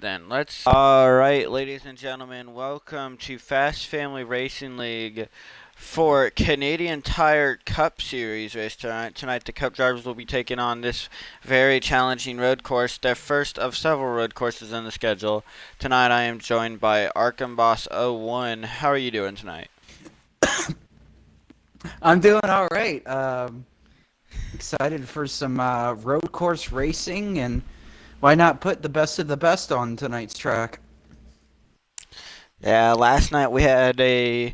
then. Alright, ladies and gentlemen, welcome to Fast Family Racing League for Canadian Tire Cup Series race tonight. Tonight, the Cup drivers will be taking on this very challenging road course, their first of several road courses in the schedule. Tonight, I am joined by Arkham Boss 01. How are you doing tonight? I'm doing all right. Excited for some road course racing, and why not put the best of the best on tonight's track? Yeah, last night we had the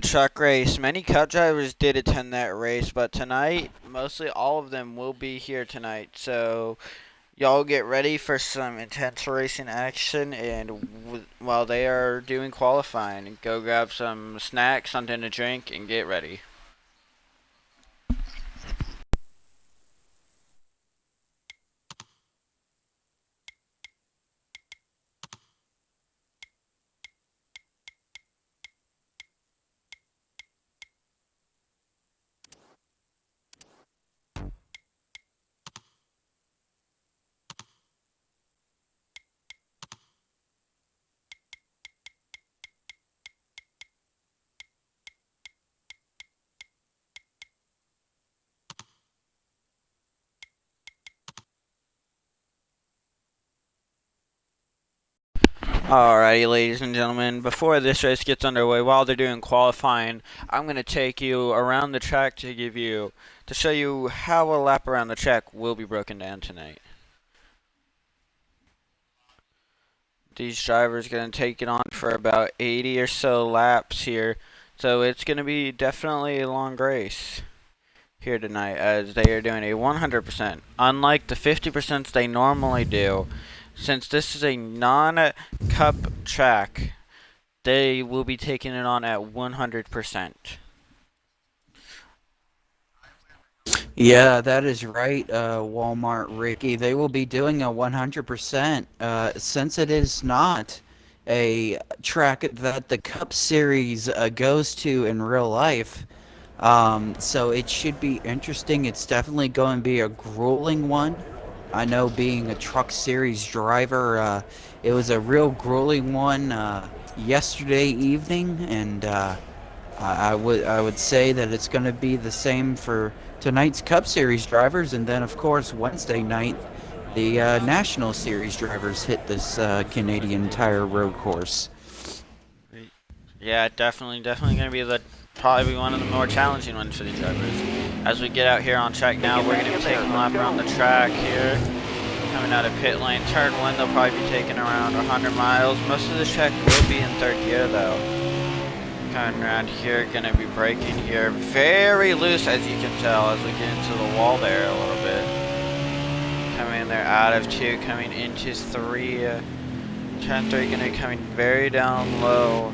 truck race. Many Cup drivers did attend that race, but tonight, mostly all of them will be here tonight. So y'all get ready for some intense racing action, and while they are doing qualifying, go grab some snacks, something to drink, and get ready. Alrighty, ladies and gentlemen, before this race gets underway, while they're doing qualifying, I'm going to take you around the track to show you how a lap around the track will be broken down tonight. These drivers are going to take it on for about 80 or so laps here, so it's going to be definitely a long race here tonight as they are doing a 100%. Unlike the 50% they normally do, since this is a non-cup track, they will be taking it on at 100%. Yeah, that is right, Walmart Ricky. They will be doing a 100%, since it is not a track that the Cup Series goes to in real life. So it should be interesting. It's definitely going to be a grueling one. I know, being a Truck Series driver, it was a real grueling one yesterday evening, and I would say that it's going to be the same for tonight's Cup Series drivers, and then of course Wednesday night the National Series drivers hit this Canadian Tire road course. Yeah, definitely going to be probably one of the more challenging ones for the drivers. As we get out here on track now, we're going to be taking a lap around the track here. Coming out of pit lane, turn one, they'll probably be taking around 100 miles. Most of this track will be in third gear though. Coming around here, gonna be braking here. Very loose, as you can tell, as we get into the wall there a little bit. Coming in there out of two, coming into three. Turn three, gonna be coming very down low.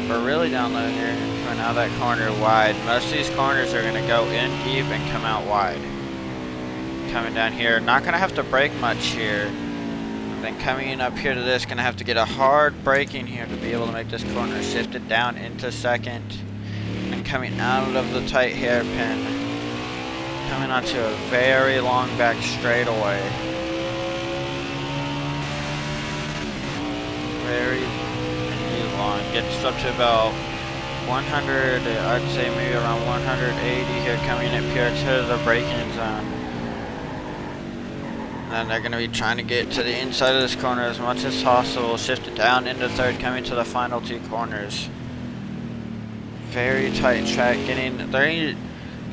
Or really down low here, coming out of that corner wide. Most of these corners are gonna go in deep and come out wide. Coming down here, not gonna have to brake much here. Then coming up here to this, gonna have to get a hard braking here to be able to make this corner. Shift it down into second. And coming out of the tight hairpin. Coming onto a very long back straightaway. Very long. Gets up to about 100, I'd say maybe around 180 here, coming up here to the braking zone. And then they're going to be trying to get to the inside of this corner as much as possible. Shift it down into third, coming to the final two corners. Very tight track.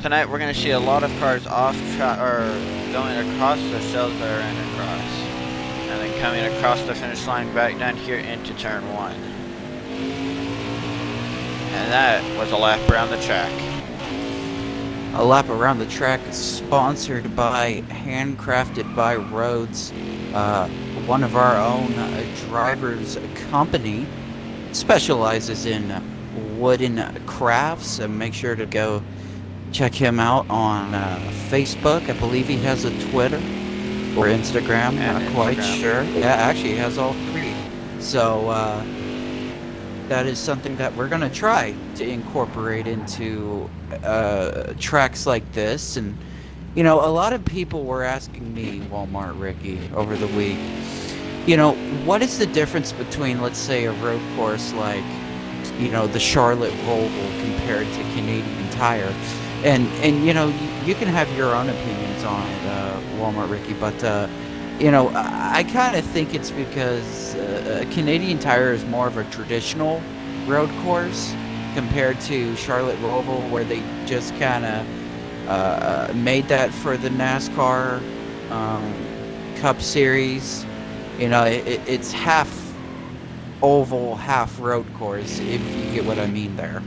Tonight we're going to see a lot of cars off track, or going across the shells that are in across. And then coming across the finish line back down here into turn one. And that was a lap around the track. A lap around the track is sponsored by Handcrafted by Roads, one of our own drivers' company, specializes in wooden crafts. And make sure to go check him out on Facebook. I believe he has a Twitter or Instagram, not quite sure. Yeah, actually he has all three. So that is something that we're going to try to incorporate into tracks like this. And a lot of people were asking me, Walmart Ricky, over the week, what is the difference between, let's say, a road course like, the Charlotte Roval compared to Canadian Tire? And you can have your own opinions on it, Walmart Ricky, but I kind of think it's because Canadian Tire is more of a traditional road course compared to Charlotte Roval, where they just kind of made that for the NASCAR um, Cup Series. It's half oval, half road course, if you get what I mean there.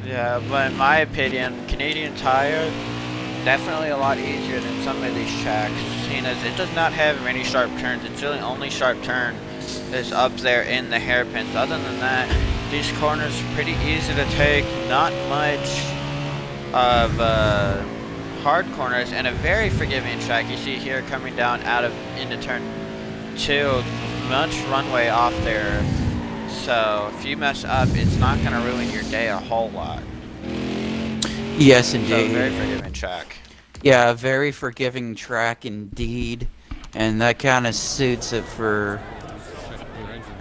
Yeah, but in my opinion, Canadian Tire definitely a lot easier than some of these tracks, seeing as it does not have many sharp turns. It's really only sharp turn is up there in the hairpins. Other than that, these corners are pretty easy to take. Not much of hard corners, and a very forgiving track. You see here coming down out of into turn 2, much runway off there. So if you mess up, it's not going to ruin your day a whole lot. Yes, So indeed. very forgiving track. Yeah, a very forgiving track indeed, and that kind of suits it for.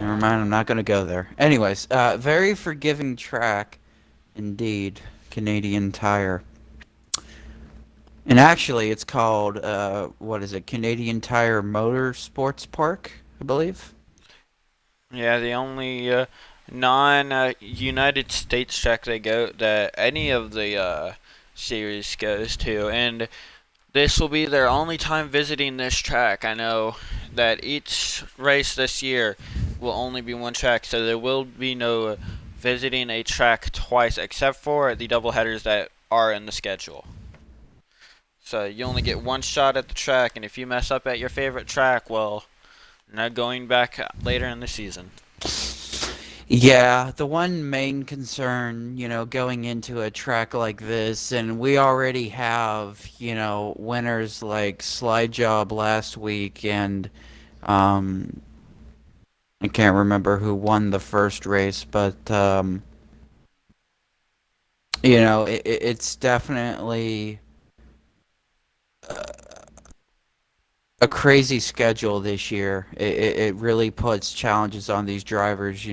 Never mind, I'm not going to go there. Anyways, very forgiving track indeed, Canadian Tire. And actually, it's called, what is it, Canadian Tire Motorsports Park, I believe? Yeah, the only non-United States track that any of the series goes to, and this will be their only time visiting this track. I know that each race this year will only be one track, so there will be no visiting a track twice, except for the double headers that are in the schedule. So you only get one shot at the track, and if you mess up at your favorite track, well, not going back later in the season. Yeah, the one main concern, going into a track like this, and we already have, winners like Slide Job last week, and um, I can't remember who won the first race, but it's definitely a crazy schedule this year. It really puts challenges on these drivers,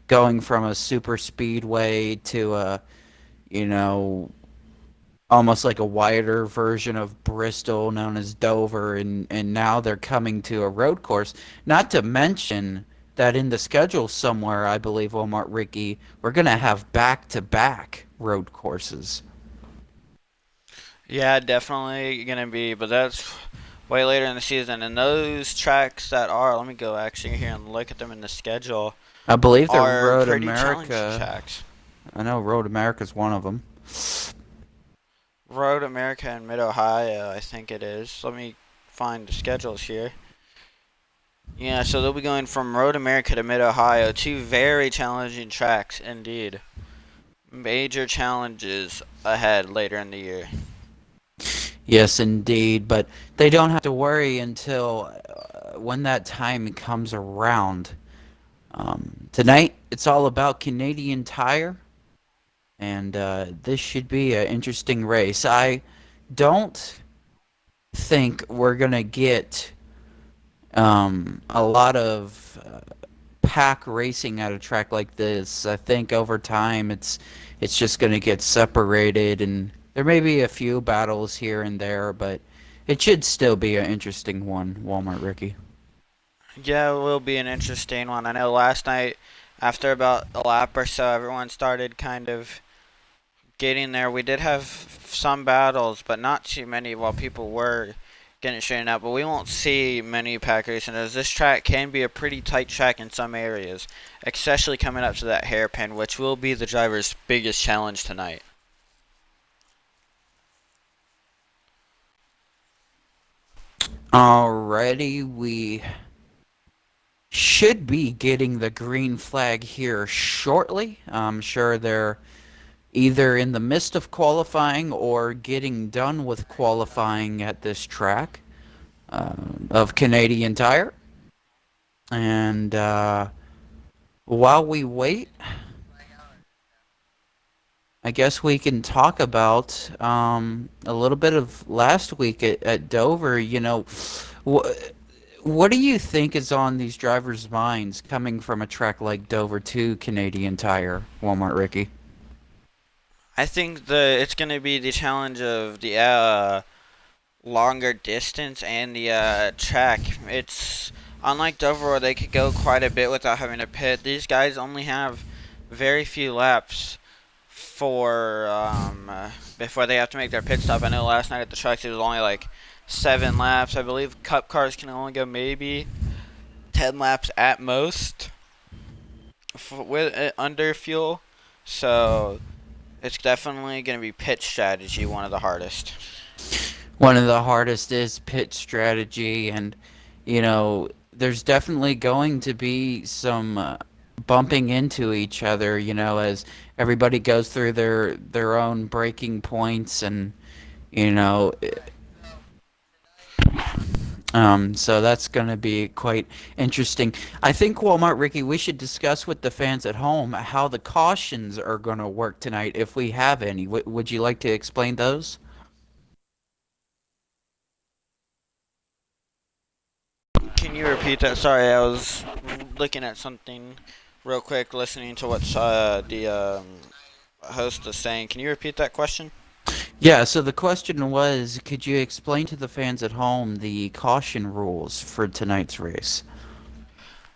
going from a super speedway to a, you know, almost like a wider version of Bristol known as Dover, and now they're coming to a road course. Not to mention that in the schedule somewhere, I believe, Walmart Ricky, we're going to have back-to-back road courses. Yeah, definitely gonna be, but that's way later in the season. And those tracks that are, let me go actually here and look at them in the schedule, I believe the are Road pretty challenging America. tracks. I know Road America's one of them. Road America and Mid Ohio, I think it is. Let me find the schedules here. Yeah, so they'll be going from Road America to Mid Ohio, two very challenging tracks indeed. Major challenges ahead later in the year. Yes, indeed, but they don't have to worry until when that time comes around. Tonight, it's all about Canadian Tire, and this should be an interesting race. I don't think we're going to get a lot of pack racing at a track like this. I think over time it's just going to get separated, and there may be a few battles here and there, but it should still be an interesting one, Walmart Ricky. Yeah, it will be an interesting one. I know last night, after about a lap or so, everyone started kind of getting there. We did have some battles, but not too many while people were getting straightened out. But we won't see many pack racing, as this track can be a pretty tight track in some areas, especially coming up to that hairpin, which will be the driver's biggest challenge tonight. Alrighty, we should be getting the green flag here shortly. I'm sure they're either in the midst of qualifying or getting done with qualifying at this track of Canadian Tire. And while we wait, I guess we can talk about a little bit of last week at Dover. What do you think is on these drivers' minds coming from a track like Dover to Canadian Tire, Walmart Ricky? I think it's gonna be the challenge of the longer distance and the track. It's unlike Dover where they could go quite a bit without having to pit. These guys only have very few laps for before they have to make their pit stop. I know last night at the trucks it was only like 7 laps. I believe Cup cars can only go maybe 10 laps at most with under fuel. So it's definitely going to be pit strategy one of the hardest. One of the hardest is pit strategy, and there's definitely going to be some bumping into each other, as everybody goes through their own breaking points, and you know, so that's going to be quite interesting. I think, Walmart Ricky, we should discuss with the fans at home how the cautions are going to work tonight, if we have any. Would you like to explain those? Can you repeat that? Sorry, I was looking at something real quick, listening to what the host is saying. Can you repeat that question? Yeah, so the question was, could you explain to the fans at home the caution rules for tonight's race?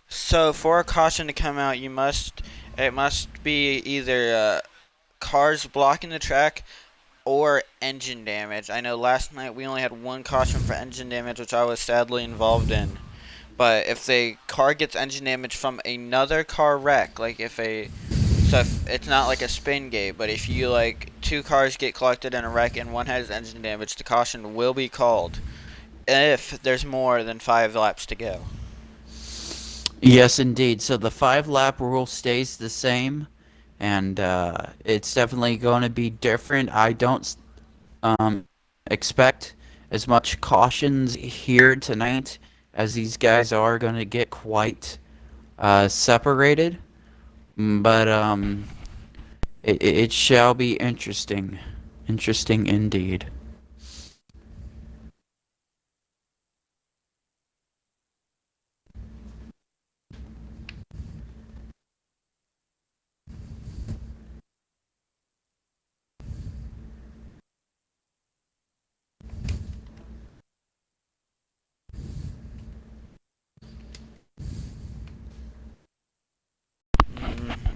So for a caution to come out, it must be either cars blocking the track or engine damage. I know last night we only had one caution for engine damage, which I was sadly involved in. But if the car gets engine damage from another car wreck, like if it's not like a spin gate, but if you like two cars get collected in a wreck and one has engine damage, the caution will be called if there's more than 5 laps to go. Yes, indeed. So the 5 lap rule stays the same, and it's definitely going to be different. I don't expect as much cautions here tonight, as these guys are going to get quite separated. But it shall be interesting. Interesting indeed.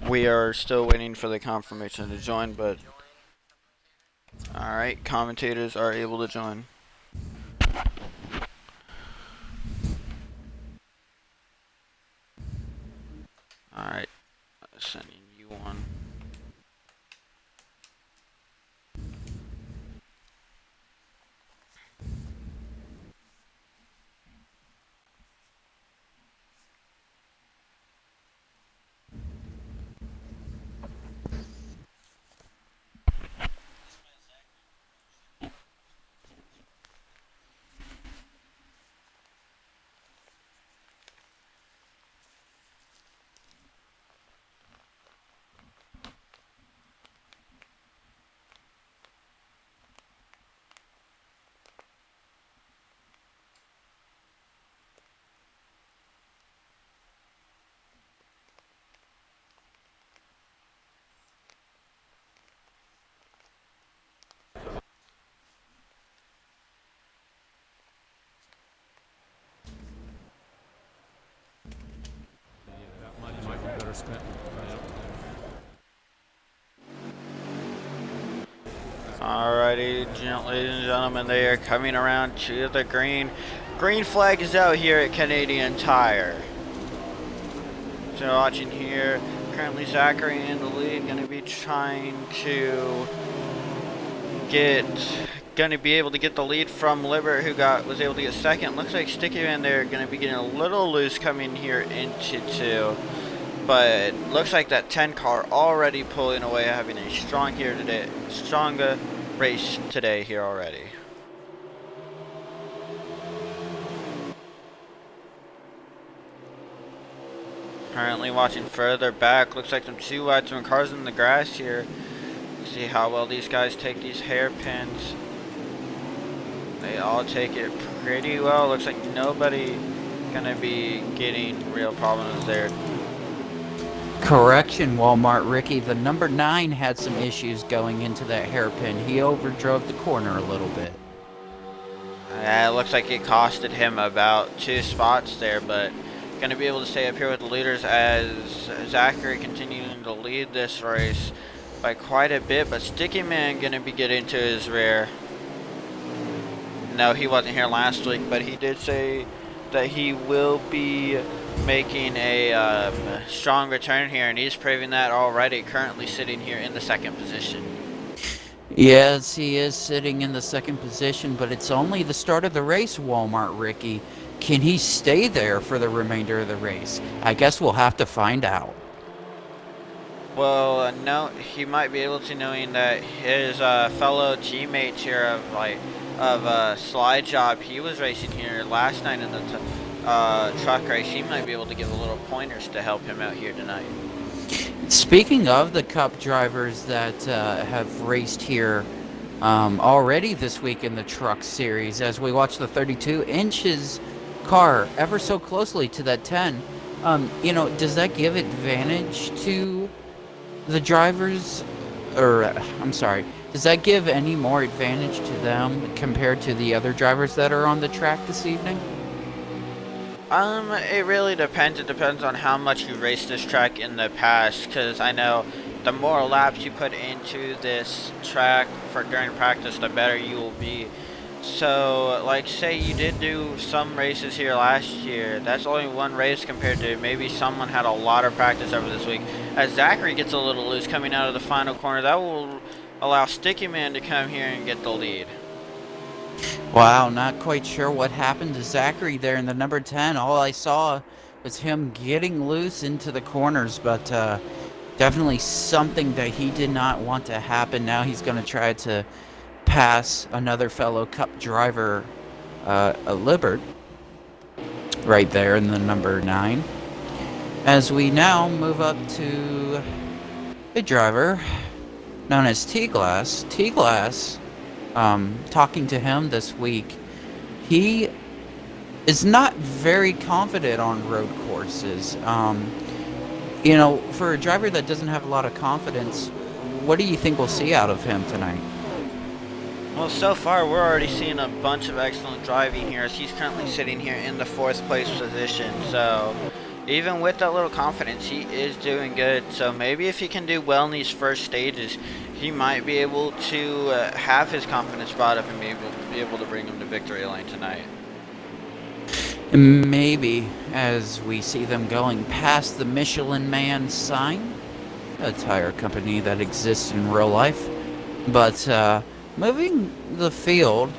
We are still waiting for the confirmation to join, but alright, commentators are able to join. Alright, sending you one. Alrighty, ladies and gentlemen, they are coming around to the green. Green flag is out here at Canadian Tire. So watching here, currently Zachary in the lead, going to be trying to be able to get the lead from Libert, who was able to get second. Looks like Sticky Man there going to be getting a little loose coming here into two. But looks like that 10 car already pulling away, having a stronger race today here already. Currently watching further back, looks like some 2 wide twin cars in the grass here. See how well these guys take these hairpins. They all take it pretty well. Looks like nobody gonna be getting real problems there. Correction, Walmart Ricky. The number 9 had some issues going into that hairpin. He overdrove the corner a little bit. Yeah, it looks like it costed him about 2 spots there, but gonna be able to stay up here with the leaders as Zachary continuing to lead this race by quite a bit, but Sticky Man gonna be getting to his rear. No, he wasn't here last week, but he did say that he will be making a strong return here, and he's proving that already, currently sitting here in the 2nd position. Yes, he is sitting in the 2nd position, but it's only the start of the race, Walmart Ricky. Can he stay there for the remainder of the race? I guess we'll have to find out. Well, no, he might be able to, knowing that his fellow teammates here of Slide Job, he was racing here last night in the truck race. He might be able to give a little pointers to help him out here tonight. Speaking of the Cup drivers that have raced here already this week in the Truck Series, as we watch the 32 inches car ever so closely to that 10, does that give advantage to the drivers? Or, I'm sorry, does that give any more advantage to them compared to the other drivers that are on the track this evening? It really depends. It depends on how much you've raced this track in the past, because I know the more laps you put into this track during practice, the better you will be. So, like, say you did do some races here last year, that's only one race compared to maybe someone had a lot of practice over this week. As Zachary gets a little loose coming out of the final corner, that will allow Sticky Man to come here and get the lead. Wow, not quite sure what happened to Zachary there in the number 10. All I saw was him getting loose into the corners, but definitely something that he did not want to happen. Now he's going to try to pass another fellow Cup driver, a Libert, right there in the number 9. As we now move up to a driver known as T-Glass. T-Glass, talking to him this week, he is not very confident on road courses. For a driver that doesn't have a lot of confidence, what do you think we'll see out of him tonight? Well, so far we're already seeing a bunch of excellent driving here, as he's currently sitting here in the 4th place position. So even with that little confidence, he is doing good. So maybe if he can do well in these first stages, he might be able to have his confidence brought up and be able to bring him to victory lane tonight. Maybe, as we see them going past the Michelin Man sign, a tire company that exists in real life. But moving the field,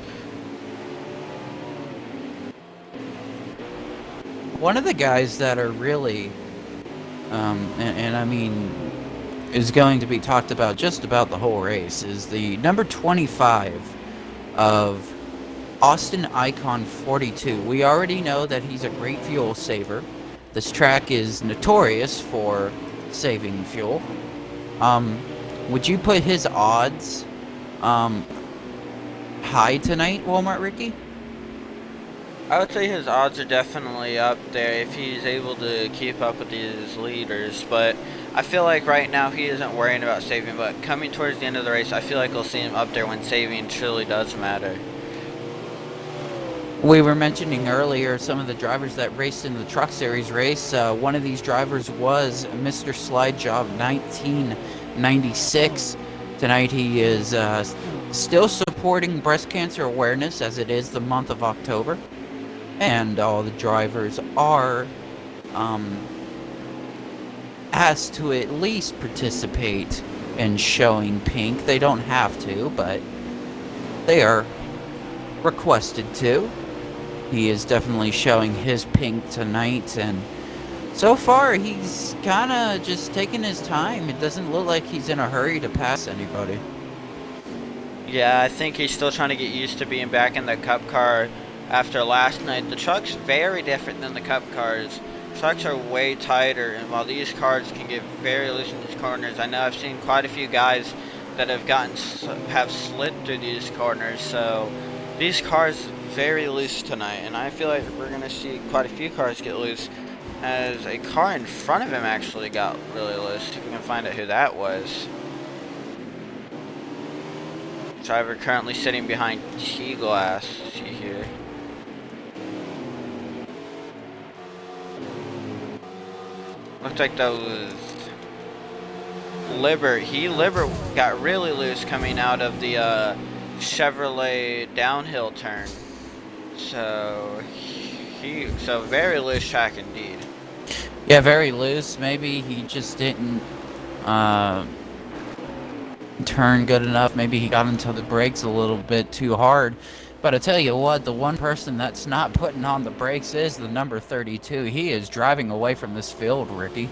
one of the guys that are really, and I mean, is going to be talked about just about the whole race is the number 25 of Austin Icon 42. We already know that he's a great fuel saver. This track is notorious for saving fuel. Would you put his odds high tonight, Walmart Ricky? I would say his odds are definitely up there if he's able to keep up with these leaders, but I feel like right now he isn't worrying about saving, but coming towards the end of the race, I feel like we'll see him up there when saving truly does matter. We were mentioning earlier some of the drivers that raced in the Truck Series race. One of these drivers was Mr. Slide Job 1996. Tonight he is still supporting breast cancer awareness, as it is the month of October. And all the drivers are asked to at least participate in showing pink. They don't have to, but they are requested to. He is definitely showing his pink tonight, and so far he's kind of just taking his time. It doesn't look like he's in a hurry to pass anybody. Yeah, I think he's still trying to get used to being back in the Cup car after last night. The truck's very different than the Cup cars. Trucks are way tighter, and while these cars can get very loose in these corners, I know I've seen quite a few guys that have slid through these corners. So these cars very loose tonight, and I feel like we're gonna see quite a few cars get loose, as a car in front of him actually got really loose. If we can find out who that was. Driver currently sitting behind T-glass. See here. Looks like that was Libert. Libert got really loose coming out of the Chevrolet downhill turn. So very loose track indeed. Yeah, very loose. Maybe he just didn't turn good enough. Maybe he got into the brakes a little bit too hard. But I tell you what, the one person that's not putting on the brakes is the number 32. He is driving away from this field, Ricky.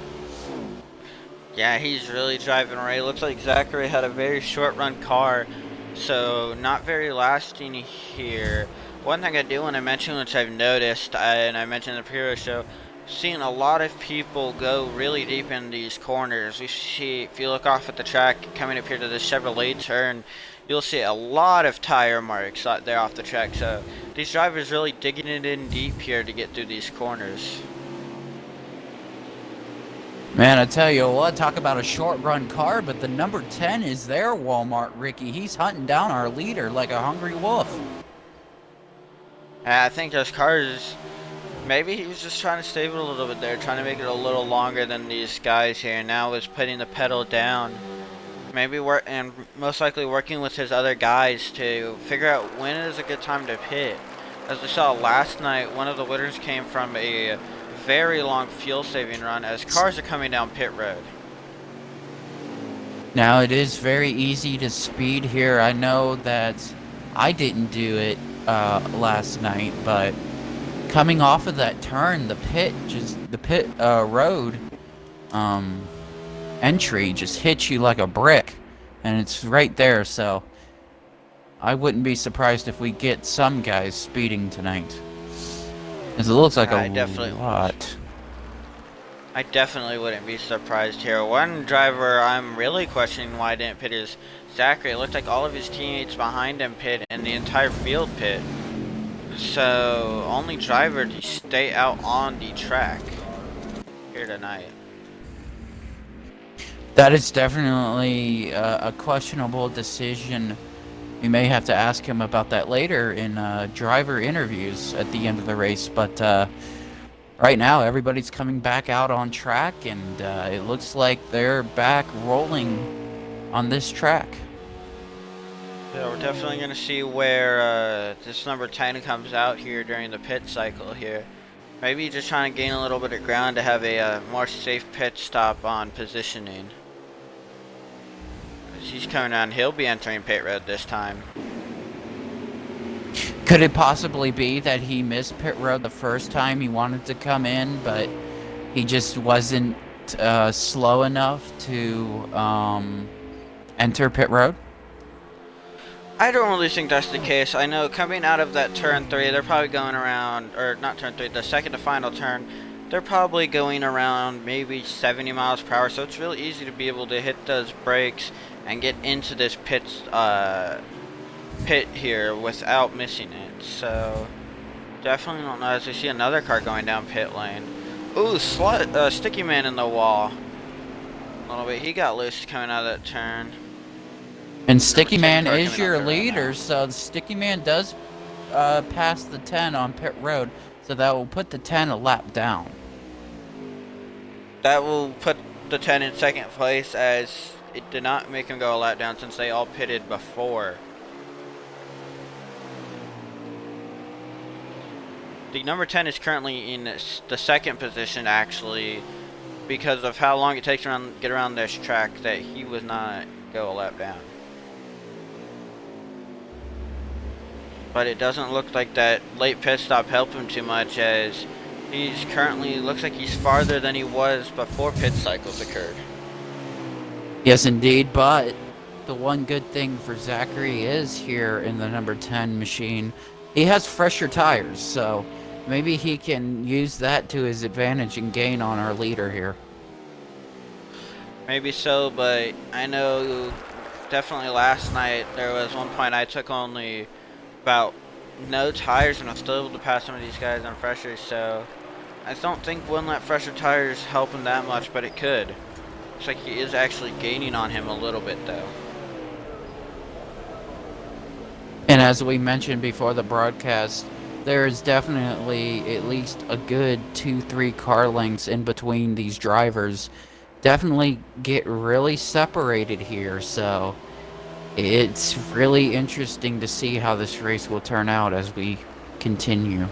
Yeah, he's really driving away. Looks like Zachary had a very short run car, so not very lasting here. One thing I do want to mention, which I've noticed, and I mentioned in the previous show, seeing a lot of people go really deep in these corners. We see, if you look off at the track, coming up here to the Chevrolet turn, you'll see a lot of tire marks out there off the track. So these drivers really digging it in deep here to get through these corners. Man, I tell you what, talk about a short run car, but the number 10 is there, Walmart Ricky. He's hunting down our leader like a hungry wolf. I think those cars, maybe he was just trying to save it a little bit there, trying to make it a little longer than these guys here. Now is putting the pedal down. Maybe and most likely working with his other guys to figure out when is a good time to pit. As we saw last night, one of the winners came from a very long fuel saving run as cars are coming down pit road. Now it is very easy to speed here. I know that I didn't do it last night, but coming off of that turn, the pit road entry just hits you like a brick, and it's right there. So I wouldn't be surprised if we get some guys speeding tonight, because it looks like a lot. I definitely wouldn't be surprised here. One driver I'm really questioning why didn't pit is Zachary. It looked like all of his teammates behind him pit and the entire field pit. So only driver to stay out on the track here tonight. That is definitely a questionable decision. We may have to ask him about that later in driver interviews at the end of the race. But right now, everybody's coming back out on track, and it looks like they're back rolling on this track. Yeah, we're definitely going to see where this number 10 comes out here during the pit cycle here. Maybe just trying to gain a little bit of ground to have a more safe pit stop on positioning. As he's coming on, he'll be entering pit road this time. Could it possibly be that he missed pit road the first time he wanted to come in, but he just wasn't slow enough to enter pit road? I don't really think that's the case. I know coming out of that turn 3, they're probably going around, or not turn 3, the second to final turn, they're probably going around maybe 70 miles per hour, so it's really easy to be able to hit those brakes and get into this pit here without missing it. So definitely don't know, as we see another car going down pit lane. Ooh, Sticky Man in the wall. A little bit, he got loose coming out of that turn. And Sticky Man is your leader, so the Sticky Man does pass the 10 on pit road, so that will put the 10 a lap down. That will put the 10 in second place, as it did not make him go a lap down since they all pitted before. The number 10 is currently in the second position, actually, because of how long it takes to get around this track, that he would not go a lap down. But it doesn't look like that late pit stop helped him too much, as he's currently, looks like he's farther than he was before pit cycles occurred. Yes, indeed, but the one good thing for Zachary is here in the number 10 machine, he has fresher tires, so maybe he can use that to his advantage and gain on our leader here. Maybe so, but I know definitely last night there was one point I took only about no tires and I'm still able to pass some of these guys on fresher, so I don't think one lap fresher tires help him that much, but it could. Looks like he is actually gaining on him a little bit though. And as we mentioned before the broadcast, there is definitely at least a good 2-3 car lengths in between these drivers. Definitely get really separated here, so it's really interesting to see how this race will turn out as we continue.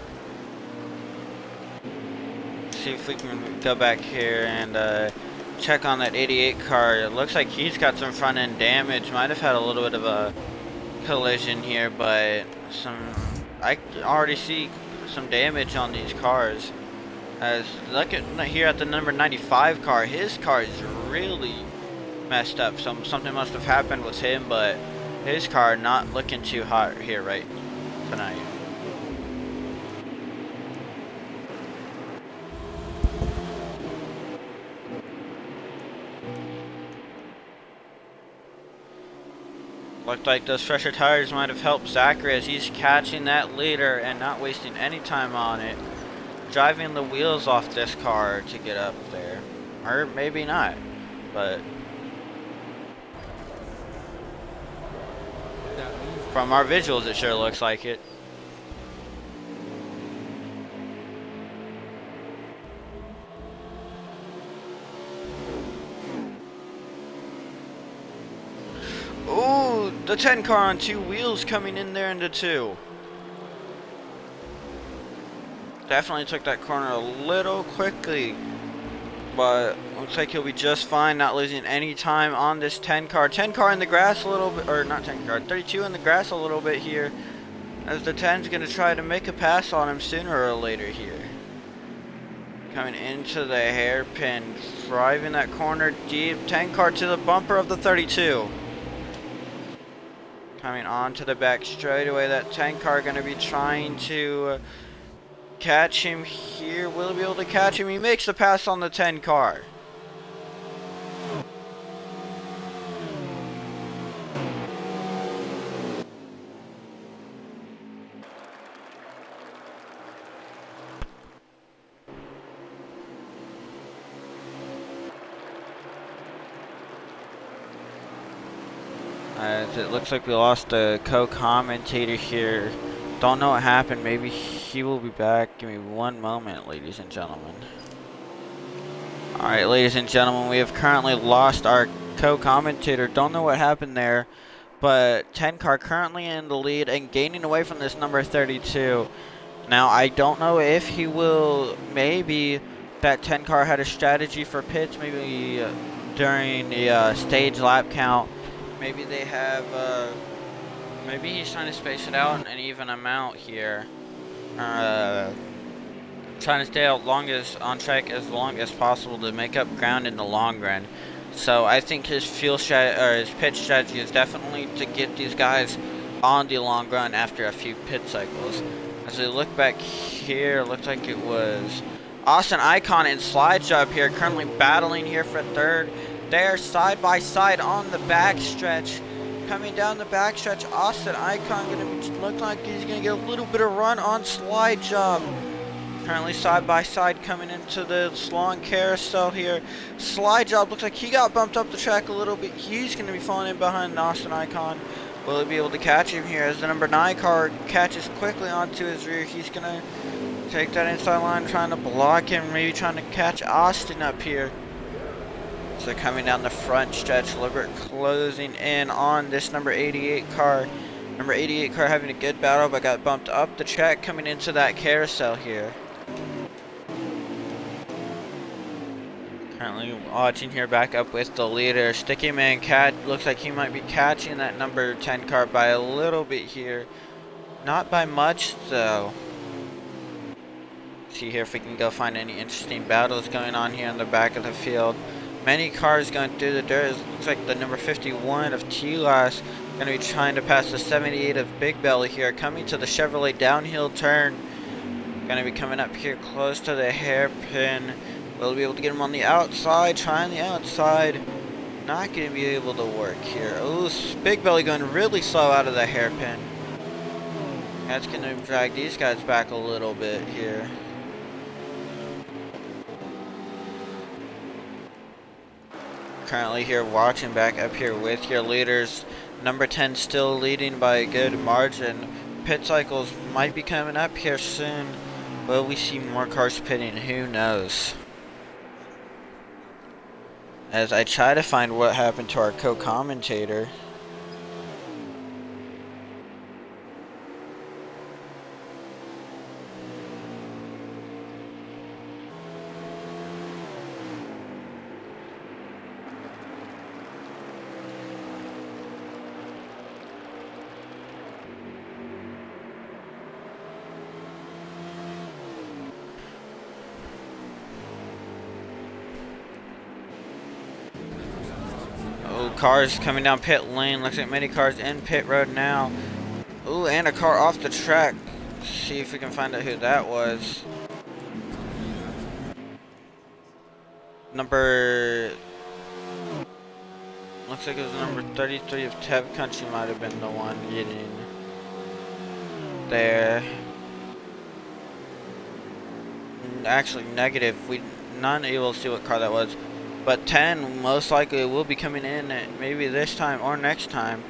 See if we can go back here and check on that 88 car. It looks like he's got some front end damage. Might have had a little bit of a collision here, but I already see some damage on these cars. As look at here at the number 95 car, his car is really messed up. Something must have happened with him, but his car not looking too hot here right tonight. Looked like those fresher tires might have helped Zachary as he's catching that leader and not wasting any time on it. Driving the wheels off this car to get up there. Or maybe not, but from our visuals it sure looks like it. Ooh, the 10 car on two wheels coming in there into two. Definitely took that corner a little quickly, but looks like he'll be just fine, not losing any time on this 10 car. 10 car in the grass a little bit, or not 10 car, 32 in the grass a little bit here, as the 10's going to try to make a pass on him sooner or later here. Coming into the hairpin, driving that corner deep, 10 car to the bumper of the 32. Coming onto the back straightaway, that 10 car going to be trying to catch him here. Will he be able to catch him? He makes the pass on the 10 car. As it looks like we lost a co-commentator here. Don't know what happened. Maybe he will be back. Give me one moment, ladies and gentlemen. Alright, ladies and gentlemen, we have currently lost our co-commentator. Don't know what happened there, but 10 car currently in the lead and gaining away from this number 32. Now, I don't know if he will, maybe that 10 car had a strategy for pits, maybe during the stage lap count. Maybe they have, maybe he's trying to space it out and even them out here. Trying to stay out on track as long as possible to make up ground in the long run. So I think his his pit strategy is definitely to get these guys on the long run after a few pit cycles. As we look back here, it looks like it was Austin Icon and Slide Job here, currently battling here for third. They're side by side on the back stretch. Coming down the back stretch, Austin Icon gonna look like he's gonna get a little bit of run on Slide Job. Currently side by side coming into the long carousel here. Slide Job looks like he got bumped up the track a little bit. He's gonna be falling in behind Austin Icon. Will he be able to catch him here as the number 9 car catches quickly onto his rear? He's gonna take that inside line, trying to block him, maybe trying to catch Austin up here. So coming down the front stretch, Libert closing in on this number 88 car. Number 88 car having a good battle, but got bumped up the track coming into that carousel here. Currently watching here back up with the leader. Sticky Man Cat looks like he might be catching that number 10 car by a little bit here. Not by much though. See here if we can go find any interesting battles going on here in the back of the field. Many cars going through the dirt. It looks like the number 51 of T-Lass going to be trying to pass the 78 of Big Belly here. Coming to the Chevrolet downhill turn. Going to be coming up here close to the hairpin. Will be able to get him on the outside. Trying the outside. Not going to be able to work here. Oh, Big Belly going really slow out of the hairpin. That's gonna drag these guys back a little bit here. Currently here watching back up here with your leaders. Number 10 still leading by a good margin. Pit cycles might be coming up here soon. Will we see more cars pitting? Who knows? As I try to find what happened to our co-commentator. Oh, cars coming down pit lane. Looks like many cars in pit road now. Ooh, and a car off the track. See if we can find out who that was. Number... Looks like it was number 33 of Tev Country might have been the one getting there. Actually, negative. We not able to see what car that was. But 10 most likely will be coming in maybe this time or next time.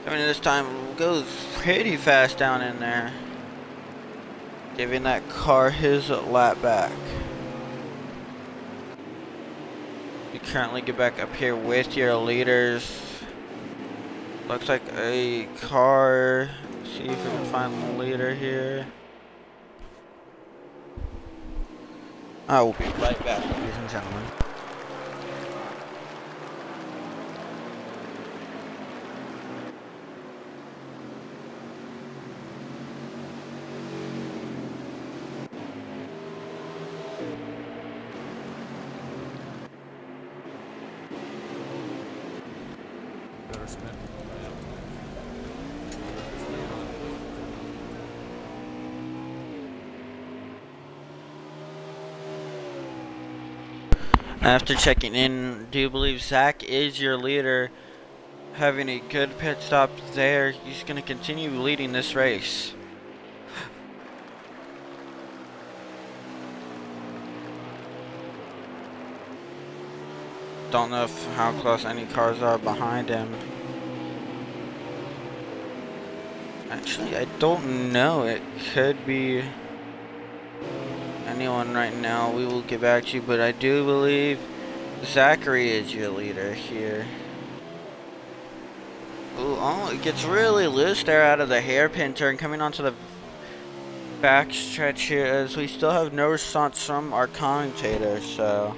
Coming in this time goes pretty fast down in there. Giving that car his lap back. You currently get back up here with your leaders. Looks like a car. See if we can find the leader here. I will be right back, ladies and gentlemen. After checking in, do you believe Zach is your leader? Having a good pit stop there, he's going to continue leading this race. Don't know how close any cars are behind him. Actually, I don't know. It could be anyone right now. We will get back to you, but I do believe Zachary is your leader here. Ooh, oh, it gets really loose there out of the hairpin turn coming onto the back stretch here, as we still have no response from our commentator, so.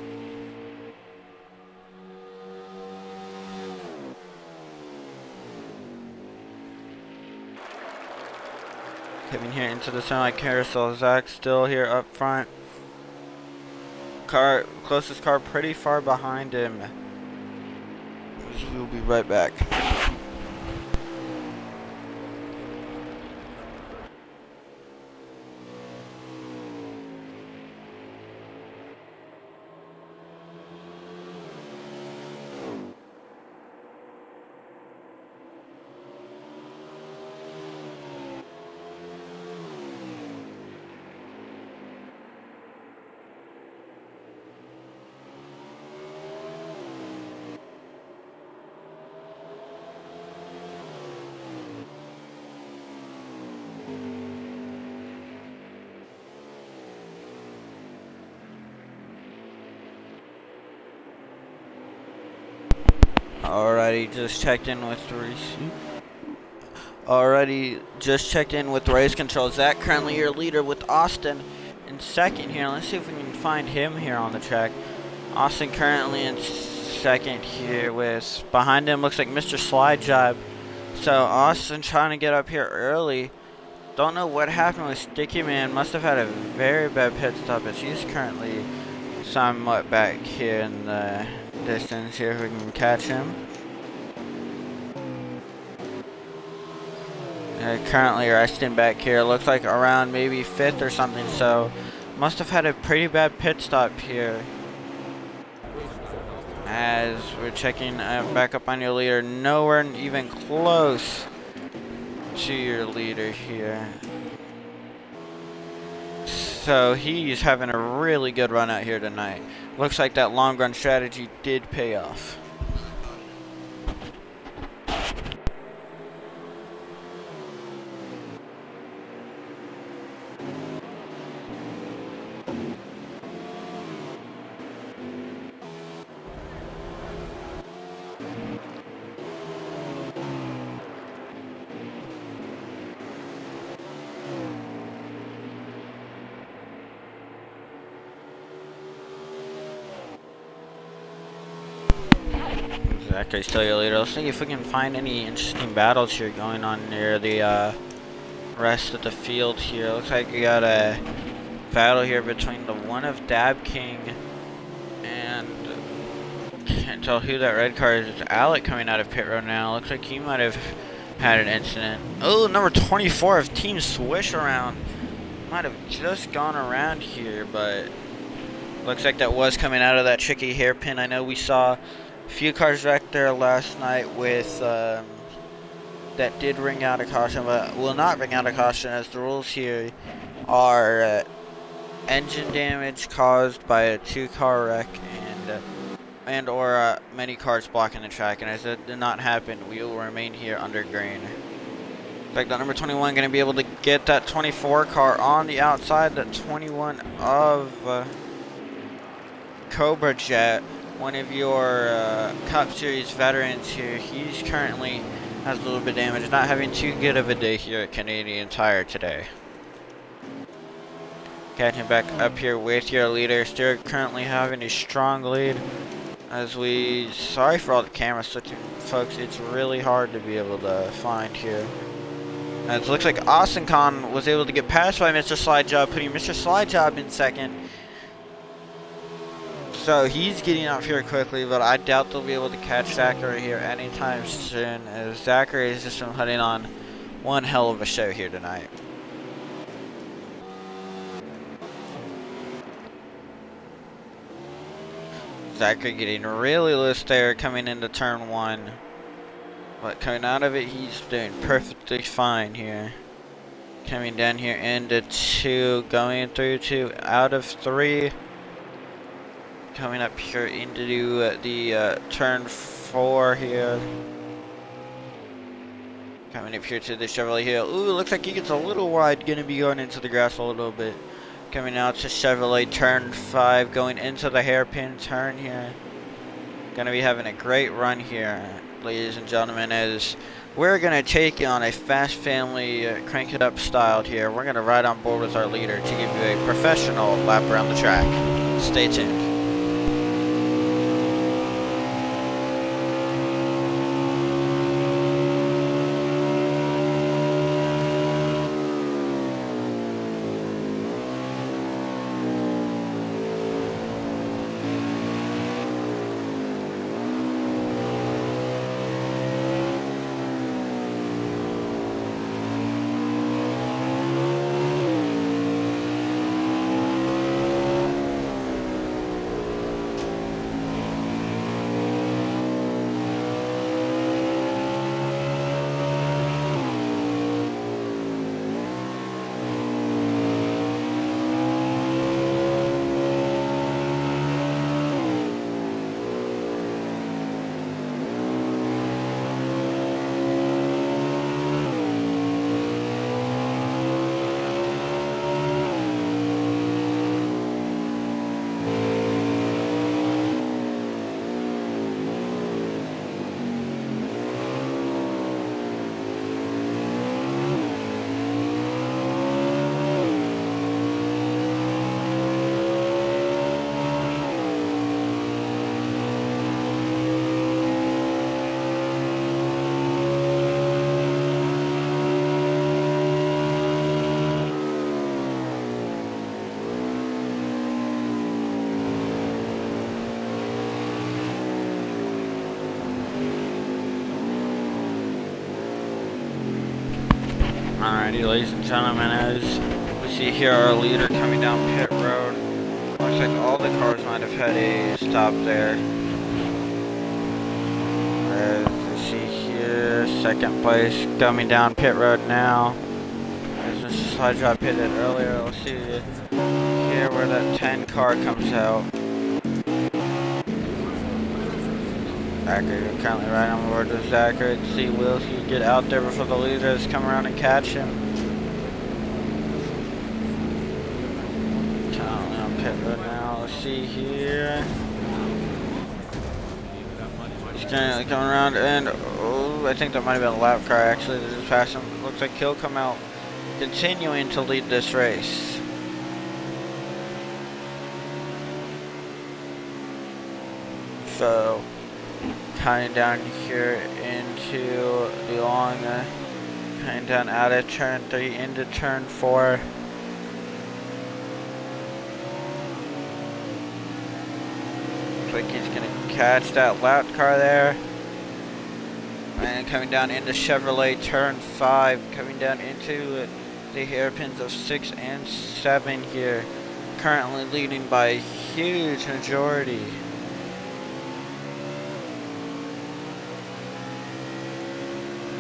Coming here into the semi carousel, Zach still here up front. Closest car pretty far behind him. We'll be right back. Alrighty, just checked in with race control. Zach currently your leader with Austin in second here. Let's see if we can find him here on the track. Austin currently in second here with behind him looks like Mr. Slide Job. So Austin trying to get up here early. Don't know what happened with Sticky Man. Must have had a very bad pit stop as he's currently somewhat back here in the distance here if we can catch him. Currently resting back here. Looks like around maybe 5th or something, so must have had a pretty bad pit stop here. As we're checking back up on your leader, nowhere even close to your leader here. So he's having a really good run out here tonight. Looks like that long run strategy did pay off. Exactly, still your leader. Let's see if we can find any interesting battles here going on near the rest of the field here. Looks like we got a battle here between the one of Dab King and can't tell who that red car is. It's Alec coming out of pit road now. Looks like he might have had an incident. Oh, number 24 of Team Swish around. Might have just gone around here, but looks like that was coming out of that tricky hairpin. I know we saw a few cars wrecked there last night with that did ring out a caution, but will not ring out a caution as the rules here are engine damage caused by a two-car wreck and or many cars blocking the track. And as that did not happen, we will remain here under green. In fact, that number 21 going to be able to get that 24 car on the outside. That 21 of Cobra Jet, one of your Cup Series veterans here. He's currently has a little bit of damage, not having too good of a day here at Canadian Tire today. Catching back up here with your leader. Still currently having a strong lead. Sorry for all the camera switching, folks. It's really hard to be able to find here. As it looks like Austin Khan was able to get passed by Mr. Slide Job, putting Mr. Slide Job in second. So he's getting up here quickly, but I doubt they'll be able to catch Zachary here anytime soon, as Zachary has just been putting on one hell of a show here tonight. Zachary getting really loose there coming into turn one. But coming out of it, he's doing perfectly fine here. Coming down here into two, going through two out of three. Coming up here into the turn four here. Coming up here to the Chevrolet Hill. Ooh, looks like he gets a little wide, gonna be going into the grass a little bit. Coming out to Chevrolet turn 5, going into the hairpin turn here. Gonna be having a great run here, ladies and gentlemen, as we're gonna take on a fast family crank it up style here. We're gonna ride on board with our leader to give you a professional lap around the track. Stay tuned. Alrighty, ladies and gentlemen, as we see here our leader coming down pit road. Looks like all the cars might have had a stop there. As we see here, second place coming down pit road now. As Mr. slide drop hit it earlier. We'll see here where that 10 car comes out. Zachary currently right on board with Zachary. See, will he get out there before the leaders come around and catch him? Currently on pit road now. Let's see here. He's currently coming around, and oh, I think that might have been a lap car actually that just passed him. Looks like he'll come out, continuing to lead this race. So, coming down here into the long, coming down out of turn 3 into turn 4. Looks like he's gonna catch that lap car there. And coming down into Chevrolet turn 5, coming down into the hairpins of 6 and 7 here. Currently leading by a huge majority.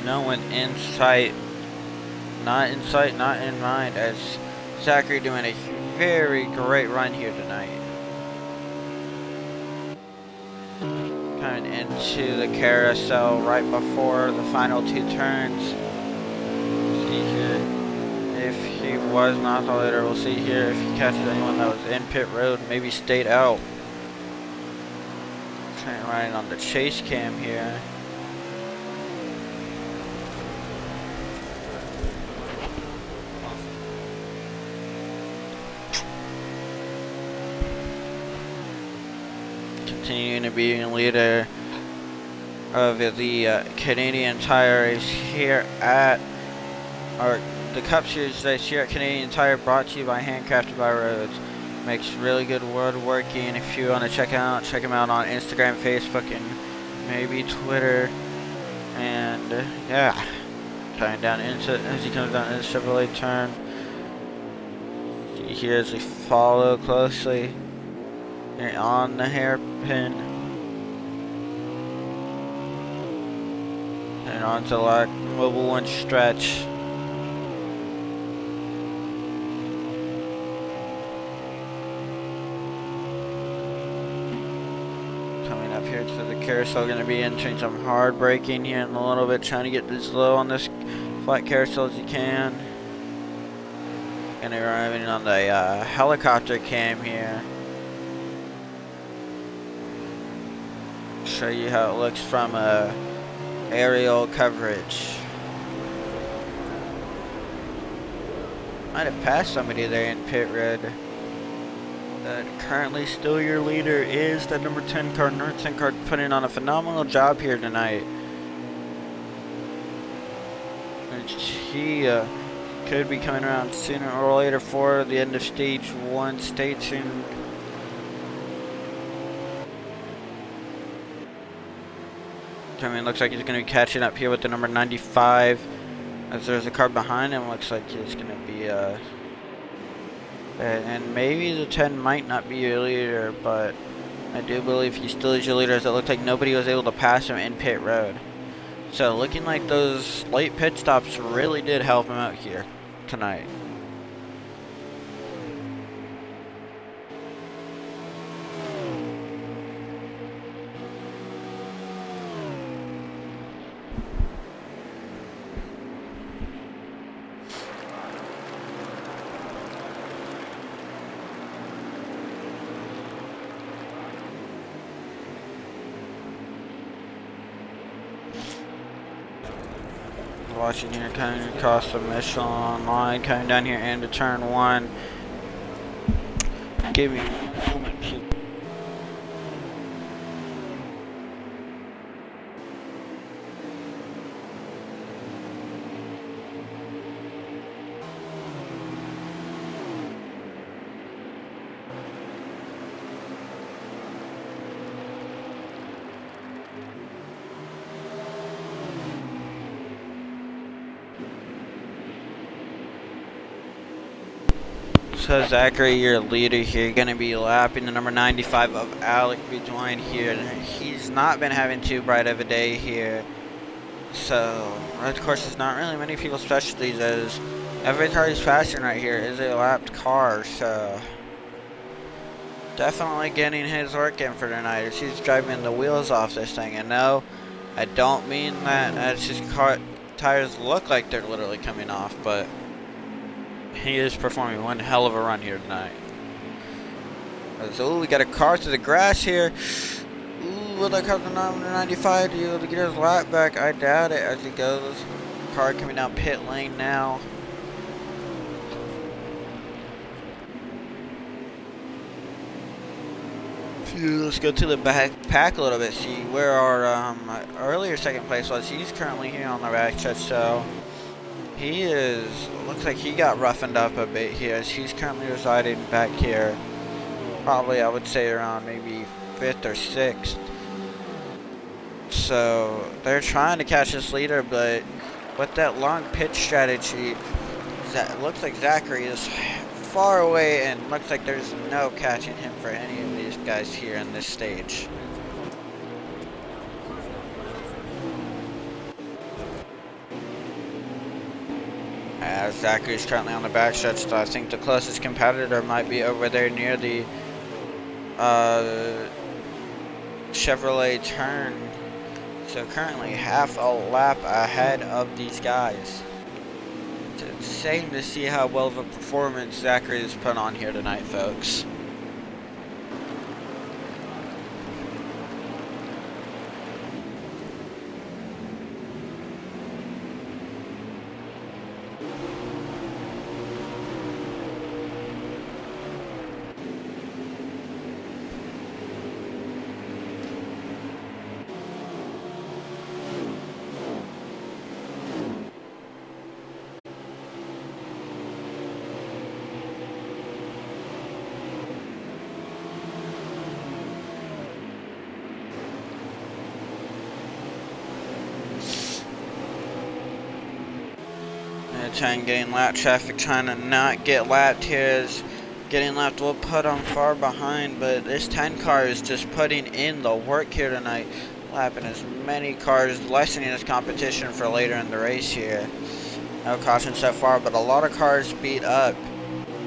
No one in sight. Not in sight, not in mind, as Zachary doing a very great run here tonight. Coming into the carousel right before the final 2 turns. See here if he was not the leader. We'll see here if he catches anyone that was in pit road, maybe stayed out. Trying riding on the chase cam here. Continuing to be leader of the Canadian Tire race here at, or the Cup Series race here at Canadian Tire, brought to you by Handcrafted by Roads. Makes really good woodworking. If you want to check him out on Instagram, Facebook, and maybe Twitter. And yeah, coming down into, as he comes down into Chevrolet turn. See here as we follow closely. Here on the hairpin. And onto the Mobile 1 stretch. Coming up here to the carousel, going to be entering some hard braking here in a little bit, trying to get as low on this flat carousel as you can. And we're arriving on the helicopter cam here. Show you how it looks from aerial coverage. Might have passed somebody there in pit road. Currently still your leader is the number 10 car, North 10 car, putting on a phenomenal job here tonight. He could be coming around sooner or later for the end of stage 1. Stay tuned. I mean, looks like he's going to be catching up here with the number 95. As there's a car behind him, looks like he's going to be, and maybe the 10 might not be your leader, but I do believe he still is your leader, as it looked like nobody was able to pass him in pit road. So looking like those late pit stops really did help him out here tonight. Watching here, coming across the Michelin line, coming down here into turn 1. Give me a moment, please. So Zachary, your leader here, going to be lapping the number 95 of Alec Bedoin here. He's not been having too bright of a day here. So, of course, it's not really many people's specialties, as Every car he's passing right here is a lapped car, so definitely getting his work in for tonight as he's driving the wheels off this thing. And no, I don't mean that as his car tires look like they're literally coming off, but he is performing one hell of a run here tonight. So we got a car through the grass here. Ooh, will that car to 95 to be able to get his lap back? I doubt it as he goes. Car coming down pit lane now. Let's go to the back pack a little bit, see where our earlier second place was. He's currently here on the back stretch, so he is, looks like he got roughened up a bit here as he's currently residing back here. Probably, I would say, around maybe 5th or 6th. So they're trying to catch this leader, but with that long pitch strategy, it looks like Zachary is far away and looks like there's no catching him for any of these guys here in this stage. Zachary's currently on the backstretch, so I think the closest competitor might be over there near the Chevrolet turn. So currently half a lap ahead of these guys. It's insane to see how well of a performance Zachary has put on here tonight, folks. Trying getting lap traffic, trying to not get lapped here. Is getting lapped will put them far behind, but this 10 car is just putting in the work here tonight, lapping as many cars, lessening his competition for later in the race here. No caution so far, but a lot of cars beat up,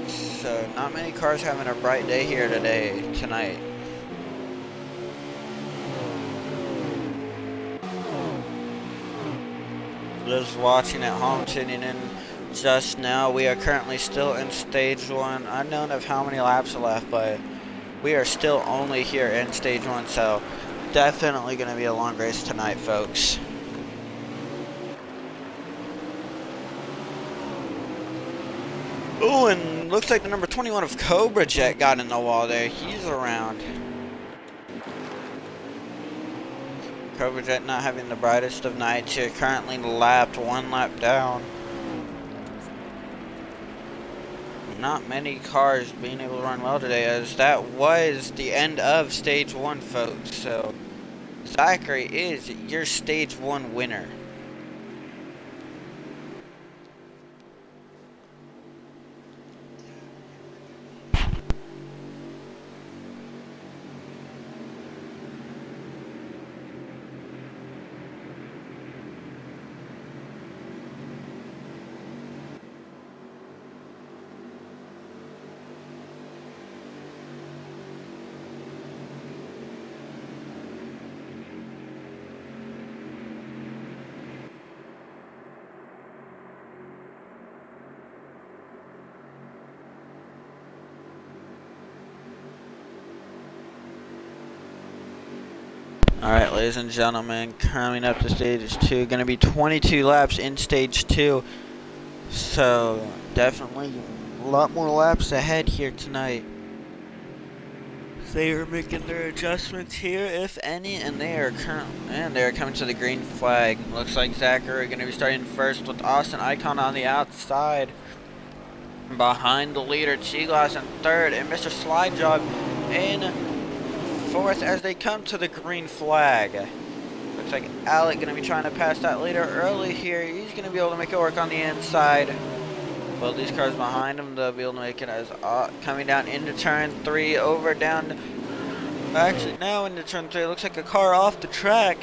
so not many cars having a bright day here tonight. Just watching at home, tuning in just now. We are currently still in stage 1. Unknown of how many laps are left, but we are still only here in stage 1, so definitely going to be a long race tonight, folks. Oh, and looks like the number 21 of Cobra Jet got in the wall there. He's around. Cobra Jet not having the brightest of nights here, currently lapped, 1 lap down. Not many cars being able to run well today, as that was the end of stage 1, folks. So Zachary is your stage 1 winner. Alright, ladies and gentlemen, coming up to stage 2, going to be 22 laps in stage 2. So, definitely a lot more laps ahead here tonight. They are making their adjustments here, if any, and they are coming to the green flag. Looks like Zachary going to be starting first with Austin Icon on the outside. Behind the leader, T-Glass in third, and Mr. Slide Job in fourth as they come to the green flag. Looks like Alec going to be trying to pass that leader early here. He's going to be able to make it work on the inside. Well, these cars behind him, they'll be able to make it as coming down into turn 3, over down. Actually, now into turn 3, looks like a car off the track.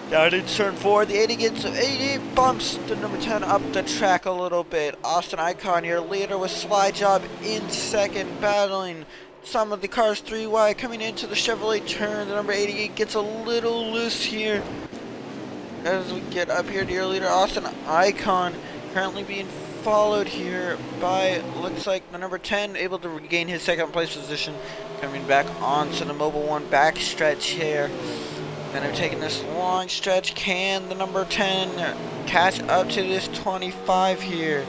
Down in turn 4, the 80 gets 88 bumps the number 10 up the track a little bit. Austin Icon, your leader, with Slide Job in second, battling some of the cars 3 wide coming into the Chevrolet turn. The number 88 gets a little loose here as we get up here to your leader, Austin Icon, currently being followed here by, looks like the number 10, able to regain his second place position, coming back onto the Mobile 1 backstretch here. And they're taking this long stretch. Can the number 10 catch up to this 25 here?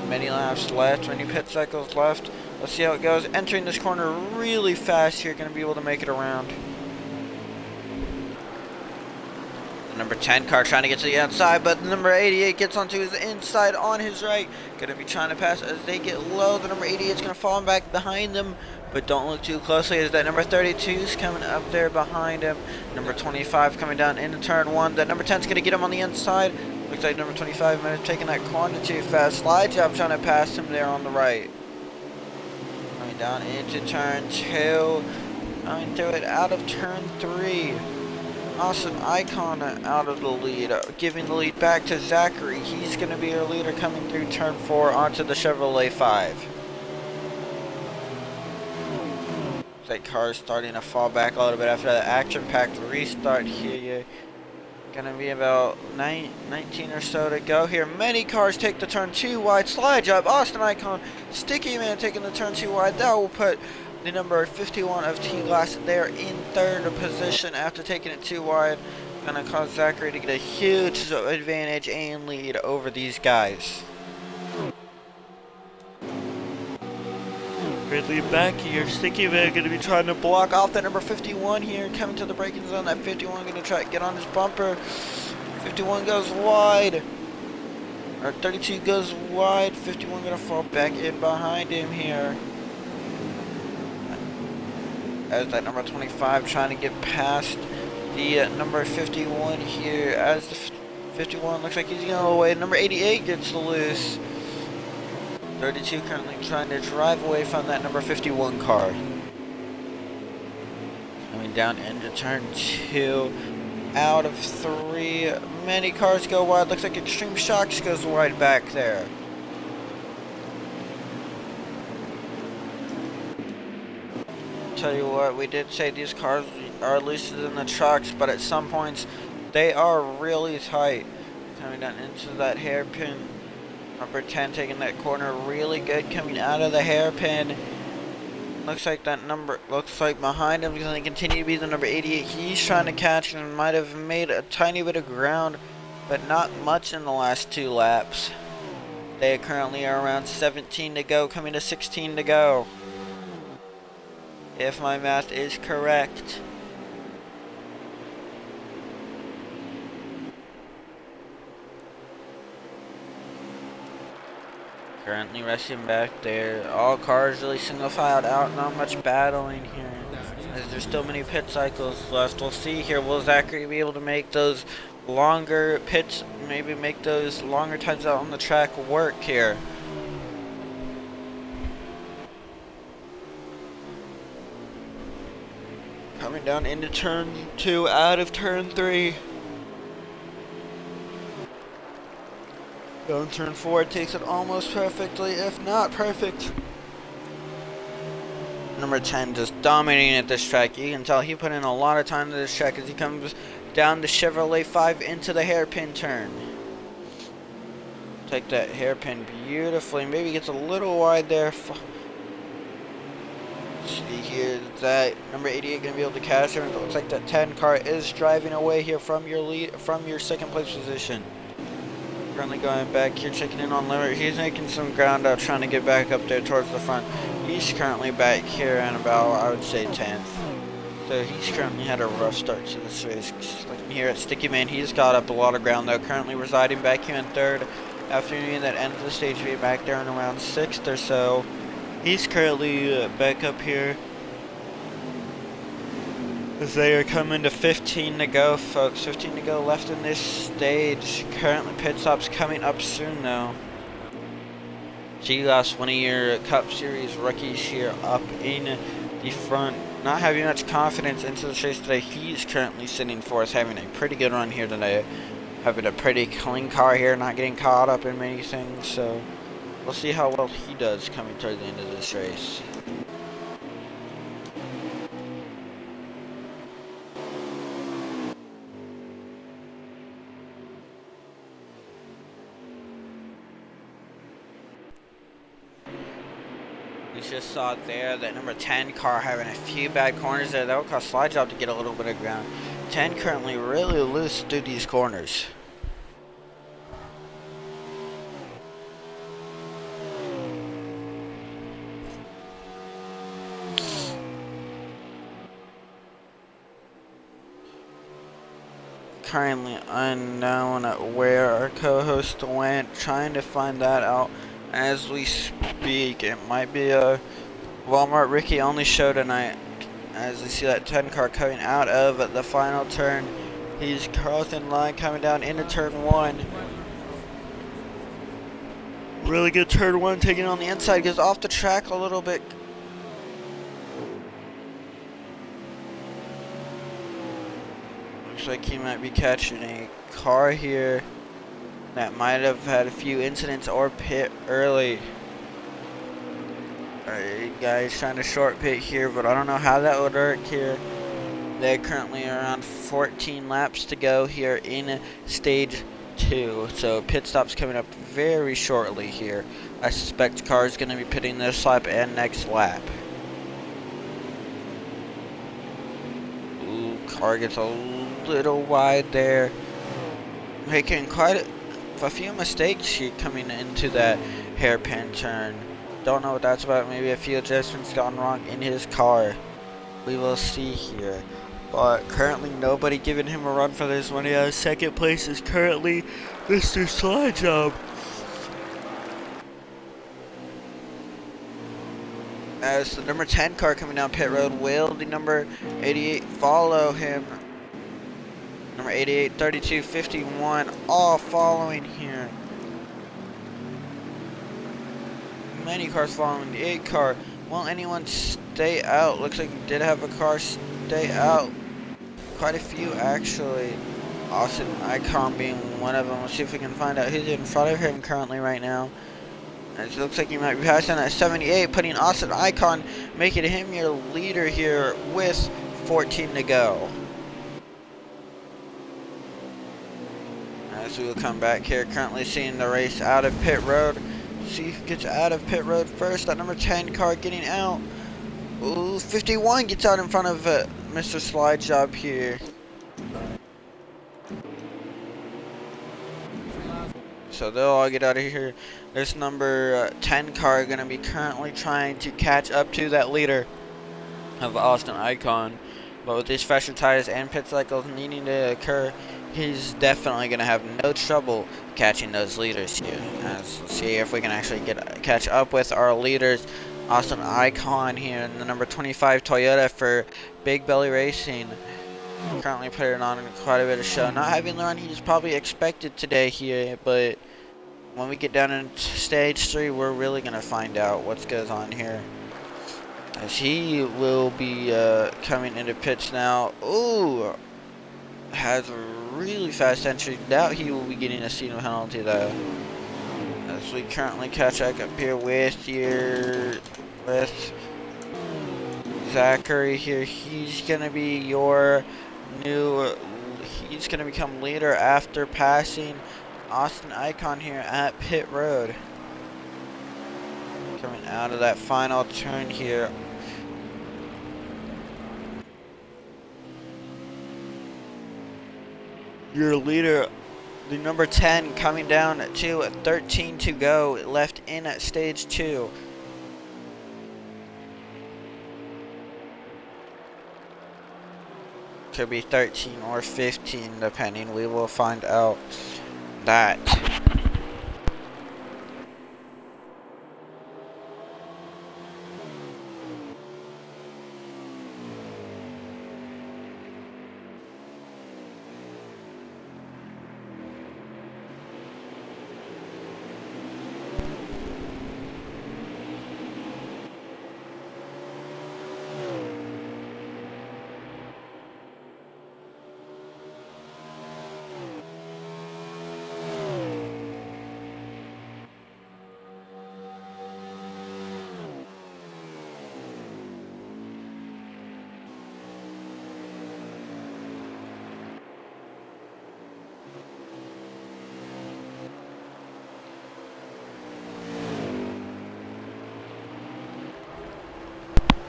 Many laps left, many pit cycles left. Let's see how it goes. Entering this corner really fast here, going to be able to make it around. The number 10 car trying to get to the outside, but the number 88 gets onto his inside on his right. Going to be trying to pass as they get low. The number 88 is going to fall back behind them. But don't look too closely as that number 32 is coming up there behind him. Number 25 coming down into turn 1. That number 10 is going to get him on the inside. Looks like number 25 might have taken that corner too fast. Slide Job trying to pass him there on the right. Coming down into turn 2. Coming through it out of turn 3. Awesome Icon out of the lead. Giving the lead back to Zachary. He's going to be our leader coming through turn 4 onto the Chevrolet 5. That car is starting to fall back a little bit after that action-packed restart here. Gonna be about 19 or so to go here. Many cars take the turn 2 wide. Slide Job, Austin Icon, Sticky Man taking the turn 2 wide. That will put the number 51 of T-Glass there in third position after taking it 2 wide. Gonna cause Zachary to get a huge advantage and lead over these guys. Ridley back here. Sticky Man going to be trying to block off that number 51 here. Coming to the braking zone. That 51 going to try to get on his bumper. 51 goes wide. Or 32 goes wide. 51 going to fall back in behind him here. As that number 25 trying to get past the number 51 here. As the 51 looks like he's going away. Number 88 gets loose. 32 currently trying to drive away from that number 51 car. Coming down into turn 2. Out of 3. Many cars go wide. Looks like Extreme Shocks goes wide back there. Tell you what, we did say these cars are looser than the trucks, but at some points they are really tight. Coming down into that hairpin. Number 10 taking that corner really good coming out of the hairpin. Looks like that number, looks like behind him is going to continue to be the number 88. He's trying to catch and might have made a tiny bit of ground, but not much in the last 2 laps. They currently are around 17 to go, coming to 16 to go. If my math is correct. Currently rushing back there. All cars really single filed out. Not much battling here. As there's still many pit cycles left. We'll see here. Will Zachary be able to make those longer pits, maybe make those longer times out on the track work here? Coming down into turn 2 out of turn 3. Going turn 4, takes it almost perfectly, if not perfect. Number 10 just dominating at this track. You can tell he put in a lot of time to this track as he comes down the Chevrolet 5 into the hairpin turn. Take that hairpin beautifully. Maybe gets a little wide there. See here, that number 88 going to be able to catch him. It looks like that 10 car is driving away here from your lead, from your second place position. Currently going back here, checking in on Limerick. He's making some ground up, trying to get back up there towards the front. He's currently back here in about, I would say, 10th. So he's currently had a rough start to this race. Looking here at Sticky Man, he's got up a lot of ground though. Currently residing back here in 3rd. After nearing that end of the stage, being back there in around 6th or so. He's currently back up here. As they are coming to 15 to go, folks. 15 to go left in this stage. Currently pit stops coming up soon though. G-Glass, one of your Cup Series rookies here up in the front. not having much confidence into the chase today. He's currently sitting fourth, having a pretty good run here today. Having a pretty clean car here, not getting caught up in many things. So we'll see how well he does coming toward the end of this race. We just saw there that number 10 car having a few bad corners there. That would cause Slide Job to get a little bit of ground. 10 currently really loose through these corners. Currently unknown where our co-host went. Trying to find that out as we speak. It might be a Walmart Ricky only show tonight. As we see that 10 car coming out of the final turn. He's crossing line coming down into turn 1. Really good turn 1, taking on the inside. Goes off the track a little bit. Looks like he might be catching a car here that might have had a few incidents or pit early. Alright, guys, trying to short pit here, but I don't know how that would work here. They're currently around 14 laps to go here in stage 2. So pit stop's coming up very shortly here. I suspect car's going to be pitting this lap and next lap. Ooh, car gets a little wide there. Making quite a few mistakes here coming into that hairpin turn. Don't know what that's about. Maybe a few adjustments gone wrong in his car. We will see here. But currently nobody giving him a run for this one. Yeah, second place is currently Mr. Slide Job. As the number 10 car coming down pit road, will the number 88 follow him? Number 88, 32, 51, all following here. Many cars following the 8 car. Won't anyone stay out? Looks like he did have a car stay out. Quite a few actually. Austin Icon being one of them. Let's see if we can find out who's in front of him currently right now. It looks like he might be passing at 78, putting Austin Icon, making him your leader here with 14 to go. As we will come back here, currently seeing the race out of pit road. See who gets out of pit road first. That number 10 car getting out. Ooh, 51 gets out in front of Mr. Slide Job here. So they'll all get out of here. This number 10 car going to be currently trying to catch up to that leader of Austin Icon. But with these fresher tires and pit cycles needing to occur, he's definitely going to have no trouble catching those leaders here. Let's see if we can actually catch up with our leaders. Austin Icon here in the number 25 Toyota for Big Belly Racing. Currently putting on quite a bit of show. Not having the run he's probably expected today here, but when we get down into stage 3, we're really going to find out what goes on here. As he will be coming into pits now. Ooh, has a really fast entry. Doubt he will be getting a speeding penalty though. As we currently catch back up here with Zachary here. He's gonna be your new. He's gonna become leader after passing Austin Icon here at pit road. Coming out of that final turn here. Your leader, the number 10, coming down to 13 to go, left in at stage 2. Could be 13 or 15, depending. We will find out that.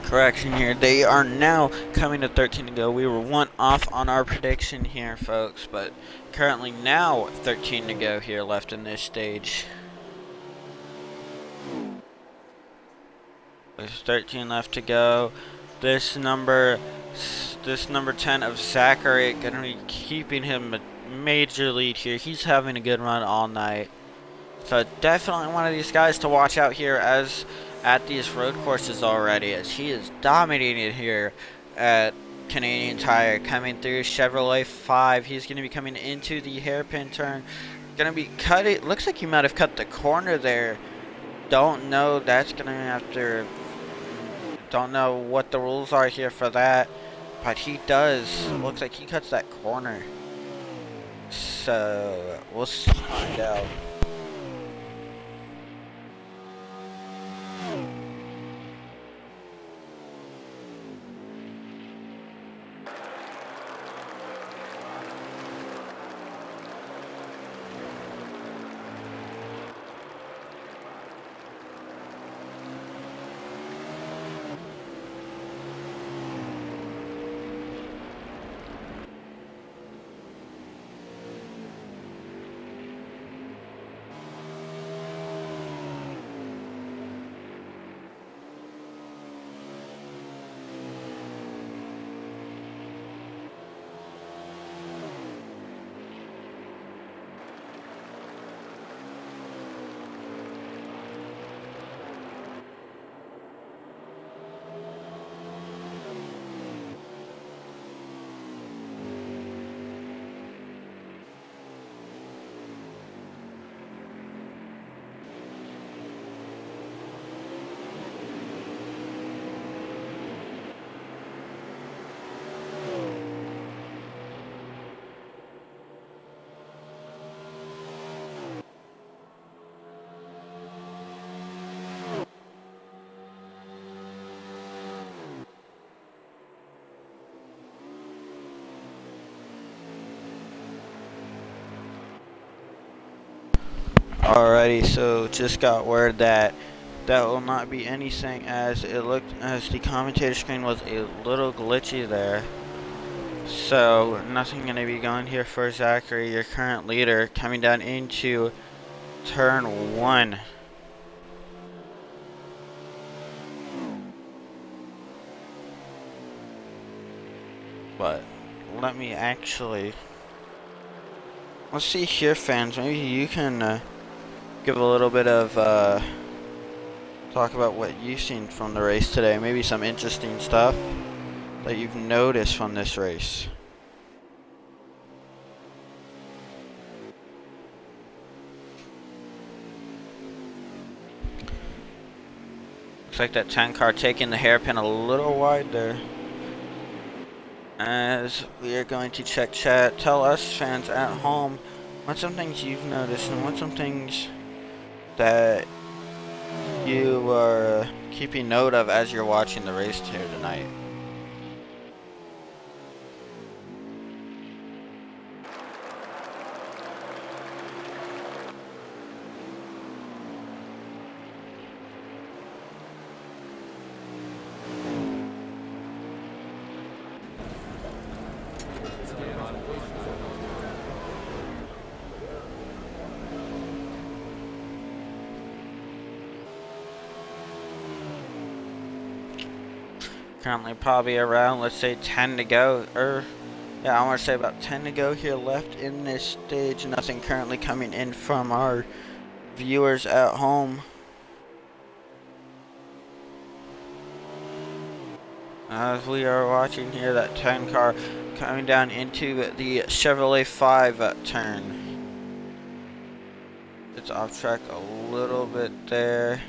Correction here. They are now coming to 13 to go. We were 1 off on our prediction here, folks, but currently now 13 to go here left in this stage. There's 13 left to go. This number 10 of Zachary gonna be keeping him a major lead here. He's having a good run all night. So definitely one of these guys to watch out here as at these road courses already, as he is dominating here at Canadian Tire. Coming through Chevrolet 5. He's going to be coming into the hairpin turn. Going to be cutting. Looks like he might have cut the corner there. Don't know. That's going to have to. Don't know what the rules are here for that. But he does. Looks like he cuts that corner. So we'll find out. Alrighty, so just got word that that will not be anything, as it looked as the commentator screen was a little glitchy there. So nothing gonna be going here for Zachary, your current leader, coming down into turn 1. But let me actually, let's see here, fans. Maybe you can give a little bit of talk about what you've seen from the race today. Maybe some interesting stuff that you've noticed from this race. Looks like that 10 car taking the hairpin a little wide there. As we are going to check chat, tell us fans at home what's some things you've noticed and what's some things that you are keeping note of as you're watching the race here tonight. Currently probably around, let's say 10 to go, or yeah, I want to say about 10 to go here left in this stage. Nothing currently coming in from our viewers at home. As we are watching here, that 10 car coming down into the Chevrolet 5 turn. It's off track a little bit there.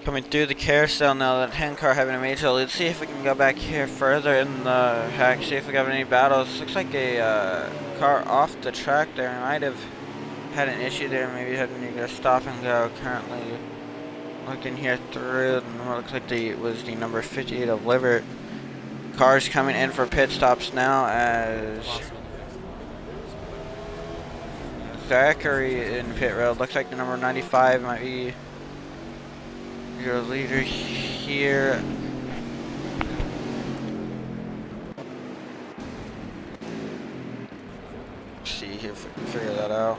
Coming through the carousel now, that 10 car having a major. Let's see if we can go back here further in the hack, see if we got any battles. Looks like a car off the track there might have had an issue there, maybe had to stop and go. Currently looking here through, and looks like it was the number 58 of Livert. Cars coming in for pit stops now as Zachary in pit road. Looks like the number 95 might be your leader here. Let's see here if we can figure that out.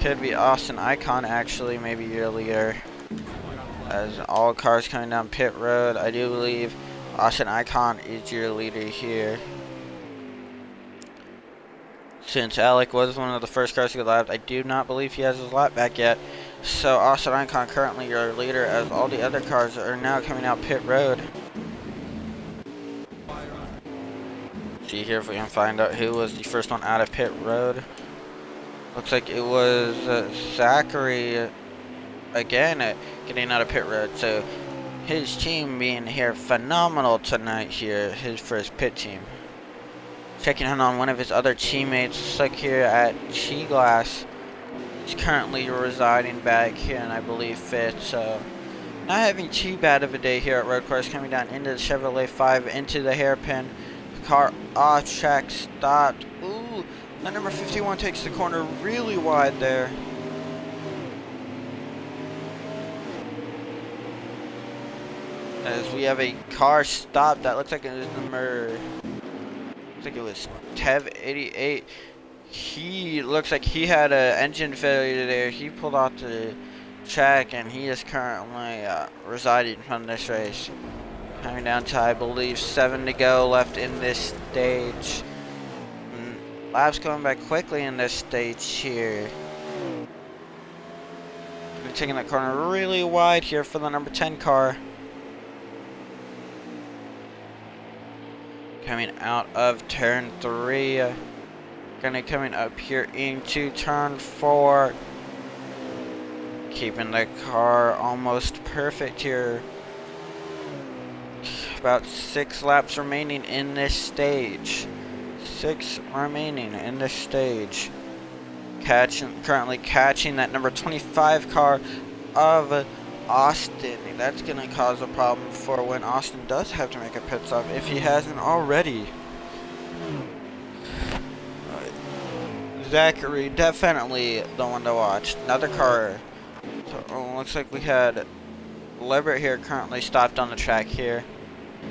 Could be Austin Icon actually, maybe your leader. As all cars coming down pit road, I do believe Austin Icon is your leader here. Since Alec was one of the first cars to get lapped, I do not believe he has his lap back yet. So Austin Icon currently your leader as all the other cars are now coming out pit road. See here if we can find out who was the first one out of pit road. Looks like it was Zachary again getting out of pit road. So his team being here phenomenal tonight here, his first pit team. Checking in on one of his other teammates, looks like here at T-Glass. He's currently residing back here in, I believe, 5th. So not having too bad of a day here at Road Course, coming down into the Chevrolet 5, into the hairpin. The car off track, stopped. Ooh, that number 51 takes the corner really wide there. As we have a car stopped, that looks like it was number, I think it was Tev 88. He looks like he had an engine failure there. He pulled off the track and he is currently residing from this race. Coming down to, I believe, 7 to go left in this stage. Laps going back quickly in this stage here. We're taking that corner really wide here for the number 10 car. Coming out of turn 3. Gonna coming up here into turn 4. Keeping the car almost perfect here. About 6 laps remaining in this stage. 6 remaining in this stage. Currently catching that number 25 car of Austin. That's going to cause a problem for when Austin does have to make a pit stop, if he hasn't already. Zachary, definitely the one to watch. Another car. So, looks like we had Libert here currently stopped on the track here.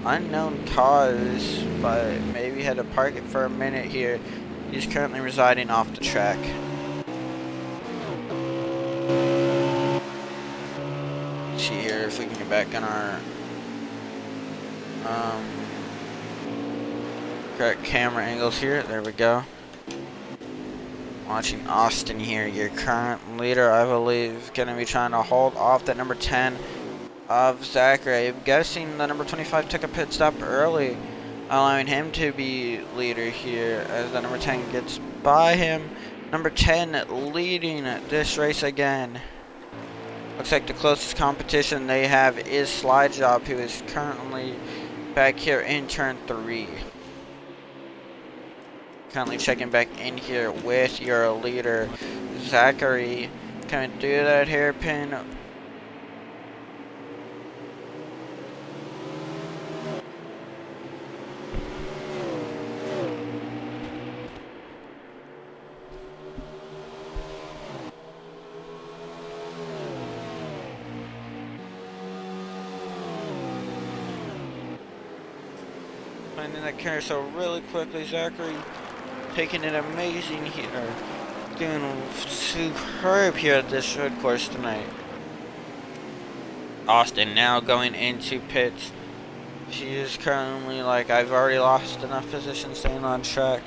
Unknown cause, but maybe had to park it for a minute here. He's currently residing off the track. Let's see here if we can get back on our correct camera angles here. There we go. Watching Austin here, your current leader, I believe, going to be trying to hold off that number 10 of Zachary. I'm guessing the number 25 took a pit stop early, allowing him to be leader here as the number 10 gets by him. Number 10 leading this race again. Looks like the closest competition they have is Slide Job, who is currently back here in turn 3. Currently checking back in here with your leader, Zachary. Coming through that hairpin. Finding that carousel really quickly, Zachary taking it amazing here, doing superb here at this road course tonight. Austin now going into pits. She is currently, like, I've already lost enough position staying on track.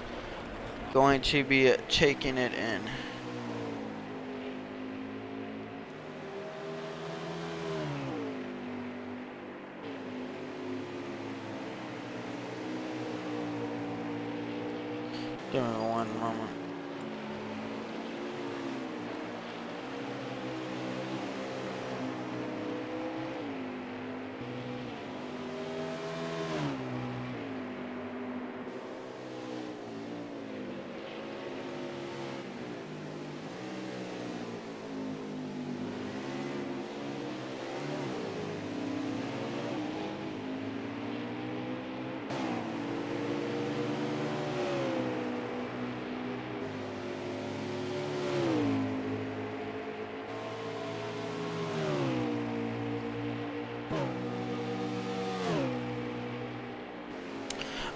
Going to be taking it in. Give me one moment.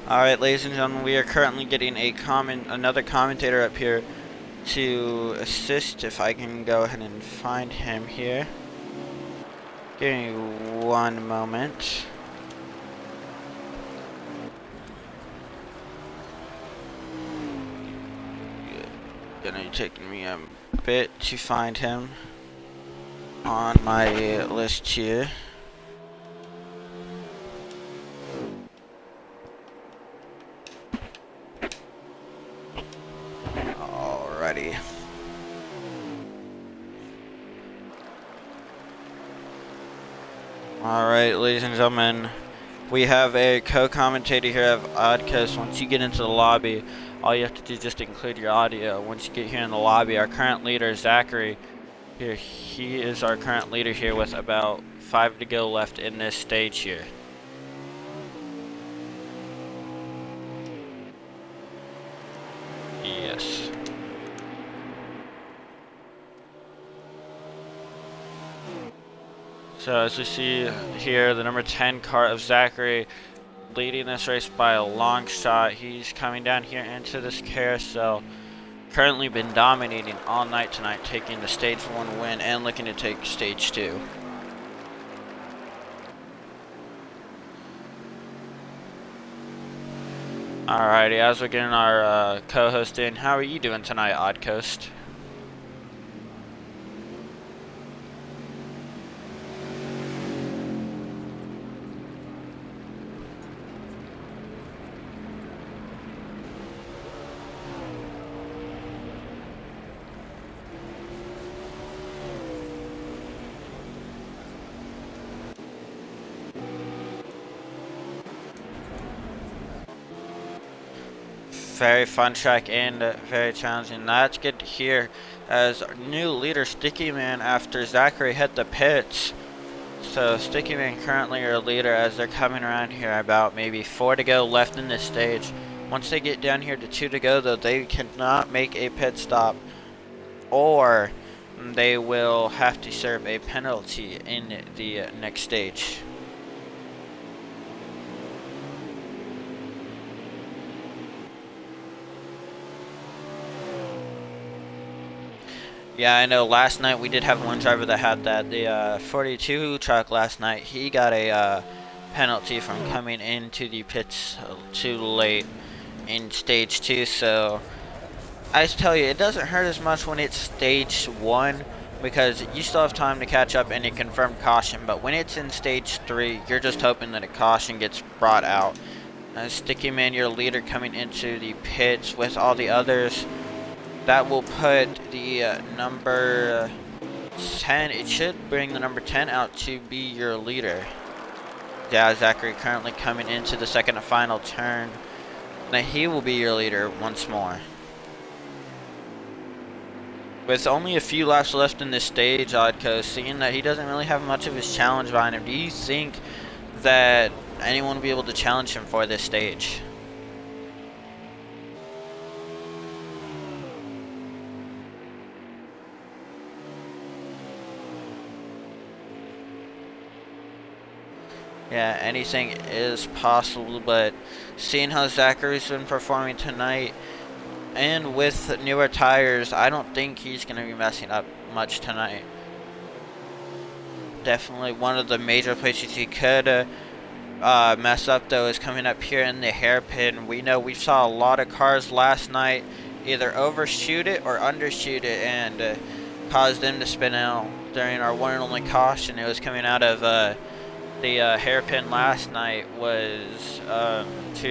Alright, ladies and gentlemen, we are currently getting another commentator up here to assist. If I can go ahead and find him here. Give me one moment. Gonna take me a bit to find him on my list here. Alrighty. Alright, ladies and gentlemen, we have a co-commentator here of Oddcast. Once you get into the lobby, all you have to do is just include your audio. Once you get here in the lobby, our current leader, Zachary, here, he is our current leader here with about 5 to go left in this stage here. Yes. So as we see here, the number 10 car of Zachary leading this race by a long shot. He's coming down here into this carousel. Currently been dominating all night tonight, taking the stage 1 win and looking to take stage 2. Alrighty, as we're getting our co-host in, how are you doing tonight, Oddcoast? Very fun track and very challenging. That's good to hear as our new leader, Sticky Man, after Zachary hit the pits. So Sticky Man currently your leader as they're coming around here, about maybe 4 to go left in this stage. Once they get down here to 2 to go though, they cannot make a pit stop or they will have to serve a penalty in the next stage. Yeah, I know last night we did have one driver that had that. The 42 truck last night, he got a penalty from coming into the pits too late in stage 2. So I tell you, it doesn't hurt as much when it's stage 1 because you still have time to catch up and a confirmed caution. But when it's in stage 3, you're just hoping that a caution gets brought out. Sticky Man, your leader, coming into the pits with all the others. That will put the number 10, it should bring the number 10 out to be your leader. Yeah, Zachary currently coming into the second and final turn. Now he will be your leader once more. With only a few laps left in this stage, Oddco, seeing that he doesn't really have much of his challenge behind him, do you think that anyone will be able to challenge him for this stage? Yeah, anything is possible, but seeing how Zachary's been performing tonight, and with newer tires, I don't think he's going to be messing up much tonight. Definitely one of the major places he could mess up, though, is coming up here in the hairpin. We know we saw a lot of cars last night either overshoot it or undershoot it and cause them to spin out during our one and only caution. It was coming out of the hairpin last night was one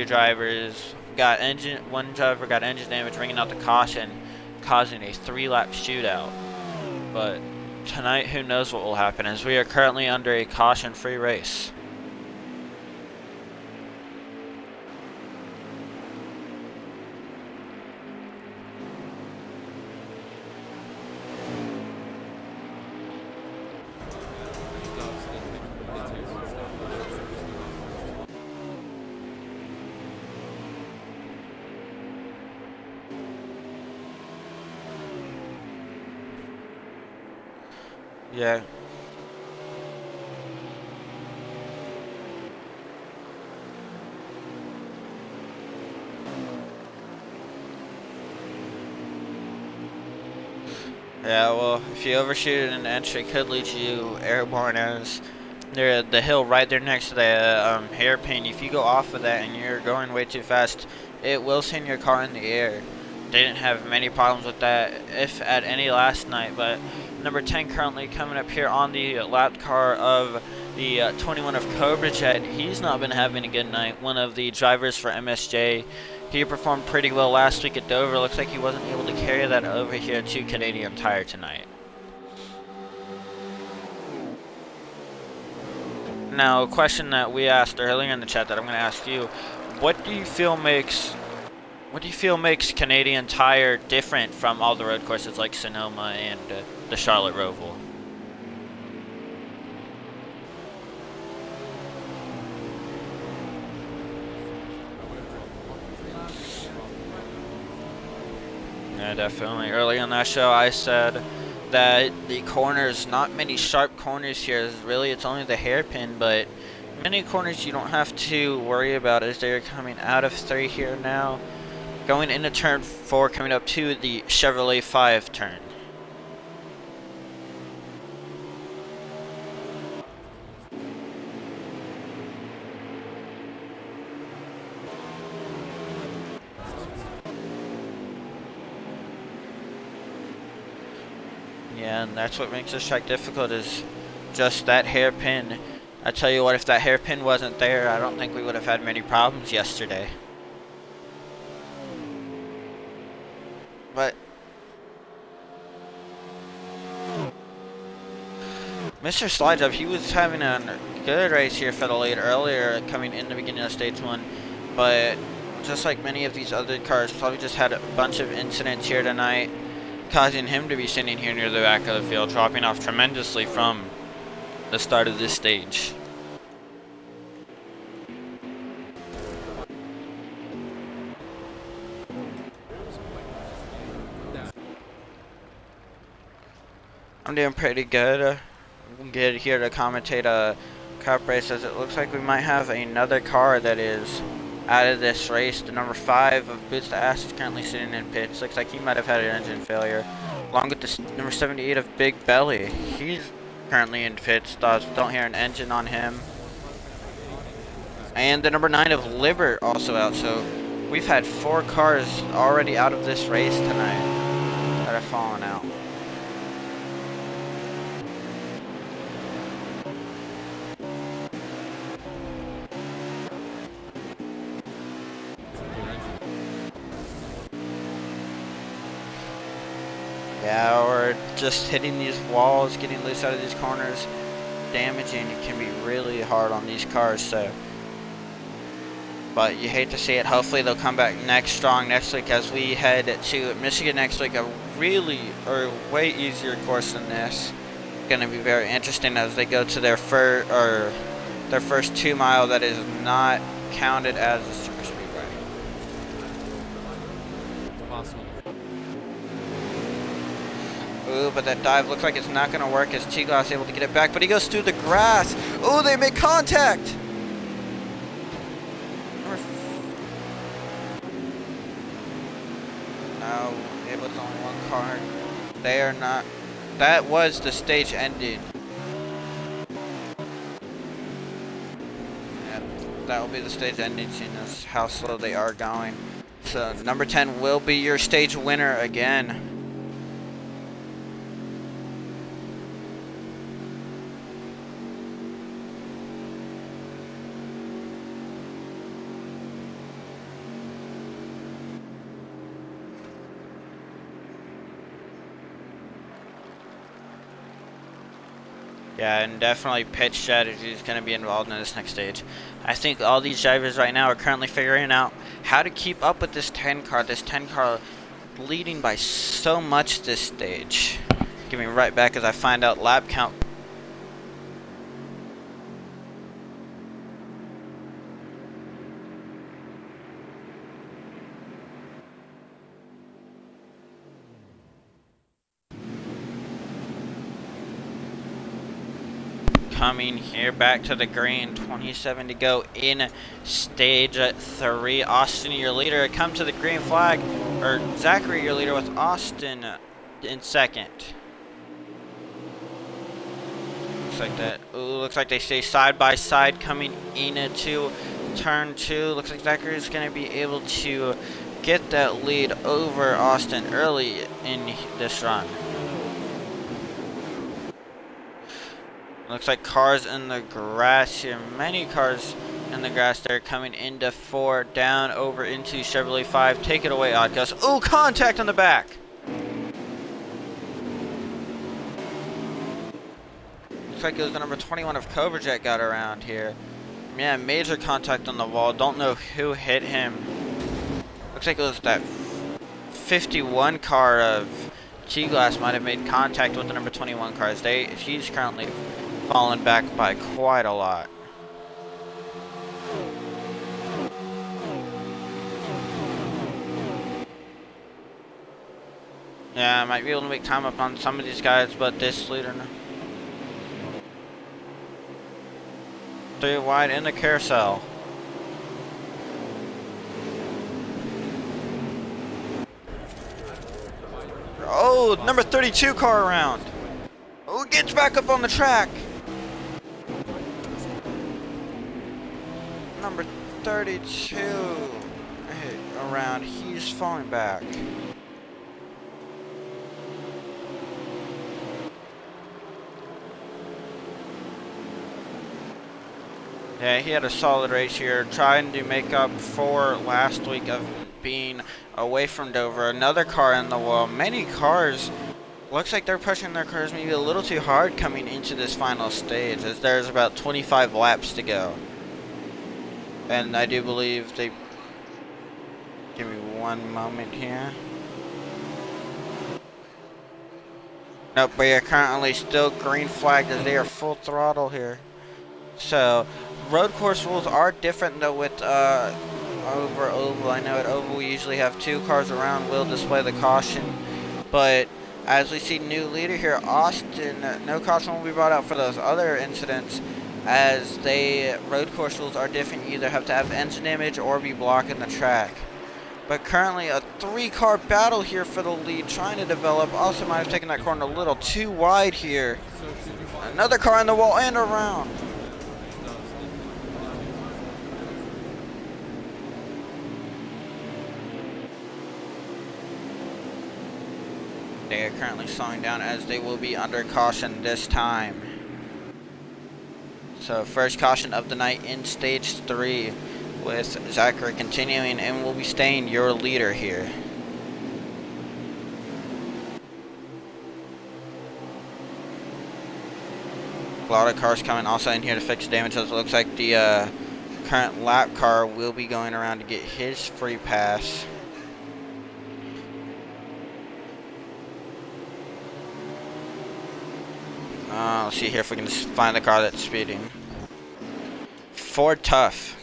driver got engine damage, ringing out the caution, causing a 3-lap shootout. But tonight, who knows what will happen, as we are currently under a caution-free race. Yeah. Yeah, well, if you overshoot it in the entry, it could lead you airborne as the hill right there next to the hairpin. If you go off of that and you're going way too fast, it will send your car in the air. They didn't have many problems with that, if at any, last night. But number 10 currently coming up here on the lap car of the 21 of Cobra Jet. He's not been having a good night. One of the drivers for MSJ. He performed pretty well last week at Dover. Looks like he wasn't able to carry that over here to Canadian Tire tonight. Now, a question that we asked earlier in the chat that I'm going to ask you: What do you feel makes Canadian Tire different from all the road courses like Sonoma and the Charlotte Roval? Yeah, definitely. Early on that show, I said that the corners, not many sharp corners here. Really, it's only the hairpin, but many corners you don't have to worry about as they're coming out of 3 here now. Going into turn 4, coming up to the Chevrolet 5 turn. Yeah, and that's what makes this track difficult, is just that hairpin. I tell you what, if that hairpin wasn't there, I don't think we would have had many problems yesterday. But Mr. Slidejob, he was having a good race here for the lead earlier, coming in the beginning of stage 1. But just like many of these other cars, probably just had a bunch of incidents here tonight, causing him to be sitting here near the back of the field, dropping off tremendously from the start of this stage. I'm doing pretty good. I'm good here to commentate a cup race, as it looks like we might have another car that is out of this race. The number 5 of Boots to Ass is currently sitting in pits. Looks like he might have had an engine failure. Along with the number 78 of Big Belly. He's currently in pits. Don't hear an engine on him. And the number 9 of Libert also out. So we've had 4 cars already out of this race tonight that have fallen out. Yeah, or just hitting these walls, getting loose out of these corners, damaging. It can be really hard on these cars, so. But you hate to see it. Hopefully they'll come back strong next week, as we head to Michigan next week. A way easier course than this. Going to be very interesting as they go to their first 2 mile that is not counted as a super speedway. It's possible. Ooh, but that dive looks like it's not going to work, as T-Glass able to get it back, but he goes through the grass. Ooh, they make contact! No, it was only one car. They are not. That was the stage ending. Yep, that will be the stage ending, seeing as how slow they are going. So, number 10 will be your stage winner again. Yeah, and definitely pitch strategy is going to be involved in this next stage. I think all these drivers right now are currently figuring out how to keep up with this 10 car. This 10 car leading by so much this stage. Give me right back as I find out lap count. Coming here back to the green, 27 to go in stage 3. Austin, your leader, come to the green flag, or Zachary, your leader, with Austin in second. Looks like that. Ooh, looks like they stay side by side coming into turn 2. Looks like Zachary's going to be able to get that lead over Austin early in this run. Looks like cars in the grass here. Many cars in the grass there coming into 4, down over into Chevrolet 5. Take it away, Oddgus. Ooh, contact on the back. Looks like it was the number 21 of Coverjet got around here. Yeah, major contact on the wall. Don't know who hit him. Looks like it was that 51 car of T-Glass might have made contact with the number 21 cars. He's currently fallen back by quite a lot. Yeah, I might be able to make time up on some of these guys, but this leader... 3 wide in the carousel. Oh, number 32 car around. Oh, gets back up on the track. Number 32 around. He's falling back. Yeah, he had a solid race here, trying to make up for last week of being away from Dover. Another car in the wall. Many cars. Looks like they're pushing their cars maybe a little too hard coming into this final stage, as there's about 25 laps to go. And I do believe they... Give me one moment here. Nope, we are currently still green flagged as they are full throttle here. So, road course rules are different though with over oval. I know at oval we usually have 2 cars around, will display the caution. But as we see new leader here, Austin, no caution will be brought out for those other incidents, as road course rules are different. You either have to have engine damage or be blocking the track. But currently a 3-car battle here for the lead, trying to develop. Also might have taken that corner a little too wide here. Another car in the wall and around. They are currently slowing down as they will be under caution this time. So first caution of the night in stage 3, with Zachary continuing and will be staying your leader here. A lot of cars coming also in here to fix damage. It looks like the current lap car will be going around to get his free pass. Let's see here if we can just find the car that's speeding. Ford Tough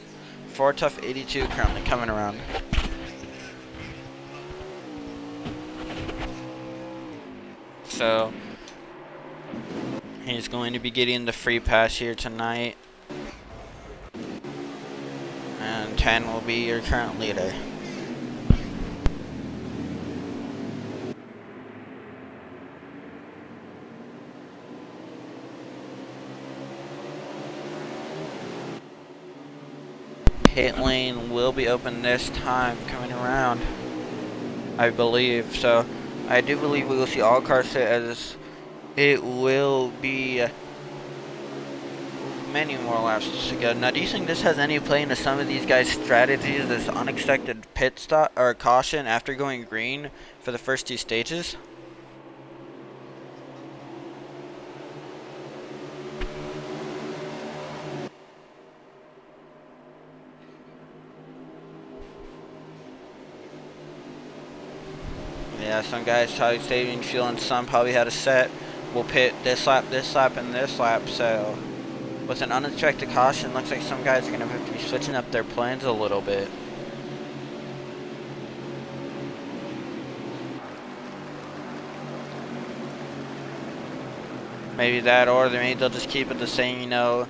82 currently coming around. So he's going to be getting the free pass here tonight. And 10 will be your current leader. Pit lane will be open this time coming around, I believe. So I do believe we will see all cars sit, as it will be many more laps to go. Now, do you think this has any play into some of these guys' strategies, this unexpected pit stop or caution after going green for the first 2 stages? Yeah, some guys probably saving fuel, and some probably had a set. We'll pit this lap, and this lap. So, with an unexpected caution, looks like some guys are going to have to be switching up their plans a little bit. Maybe that, or maybe they'll just keep it the same, you know.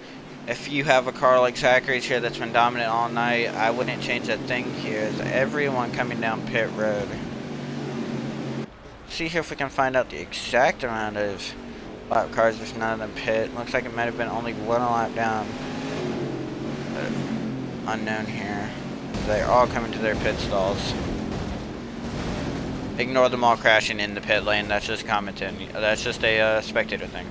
If you have a car like Zachary's here that's been dominant all night, I wouldn't change a thing here. It's everyone coming down pit road. see here if we can find out the exact amount of lap cars there's none in the pit. Looks like it might have been only one lap down. Unknown here. They're all coming to their pit stalls. Ignore them all crashing in the pit lane. That's just commenting. That's just a spectator thing.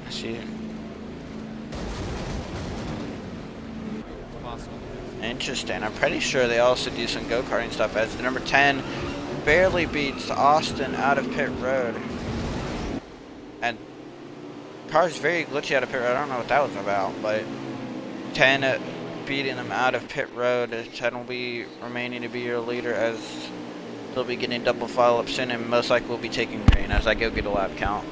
See. Interesting. I'm pretty sure they also do some go-karting stuff, as the number 10 barely beats Austin out of pit road. And car's very glitchy out of pit road. I don't know what that was about, but 10 beating them out of pit road. 10 will be remaining to be your leader, as they'll be getting double file up soon, and most likely will be taking green as I go get a lap count.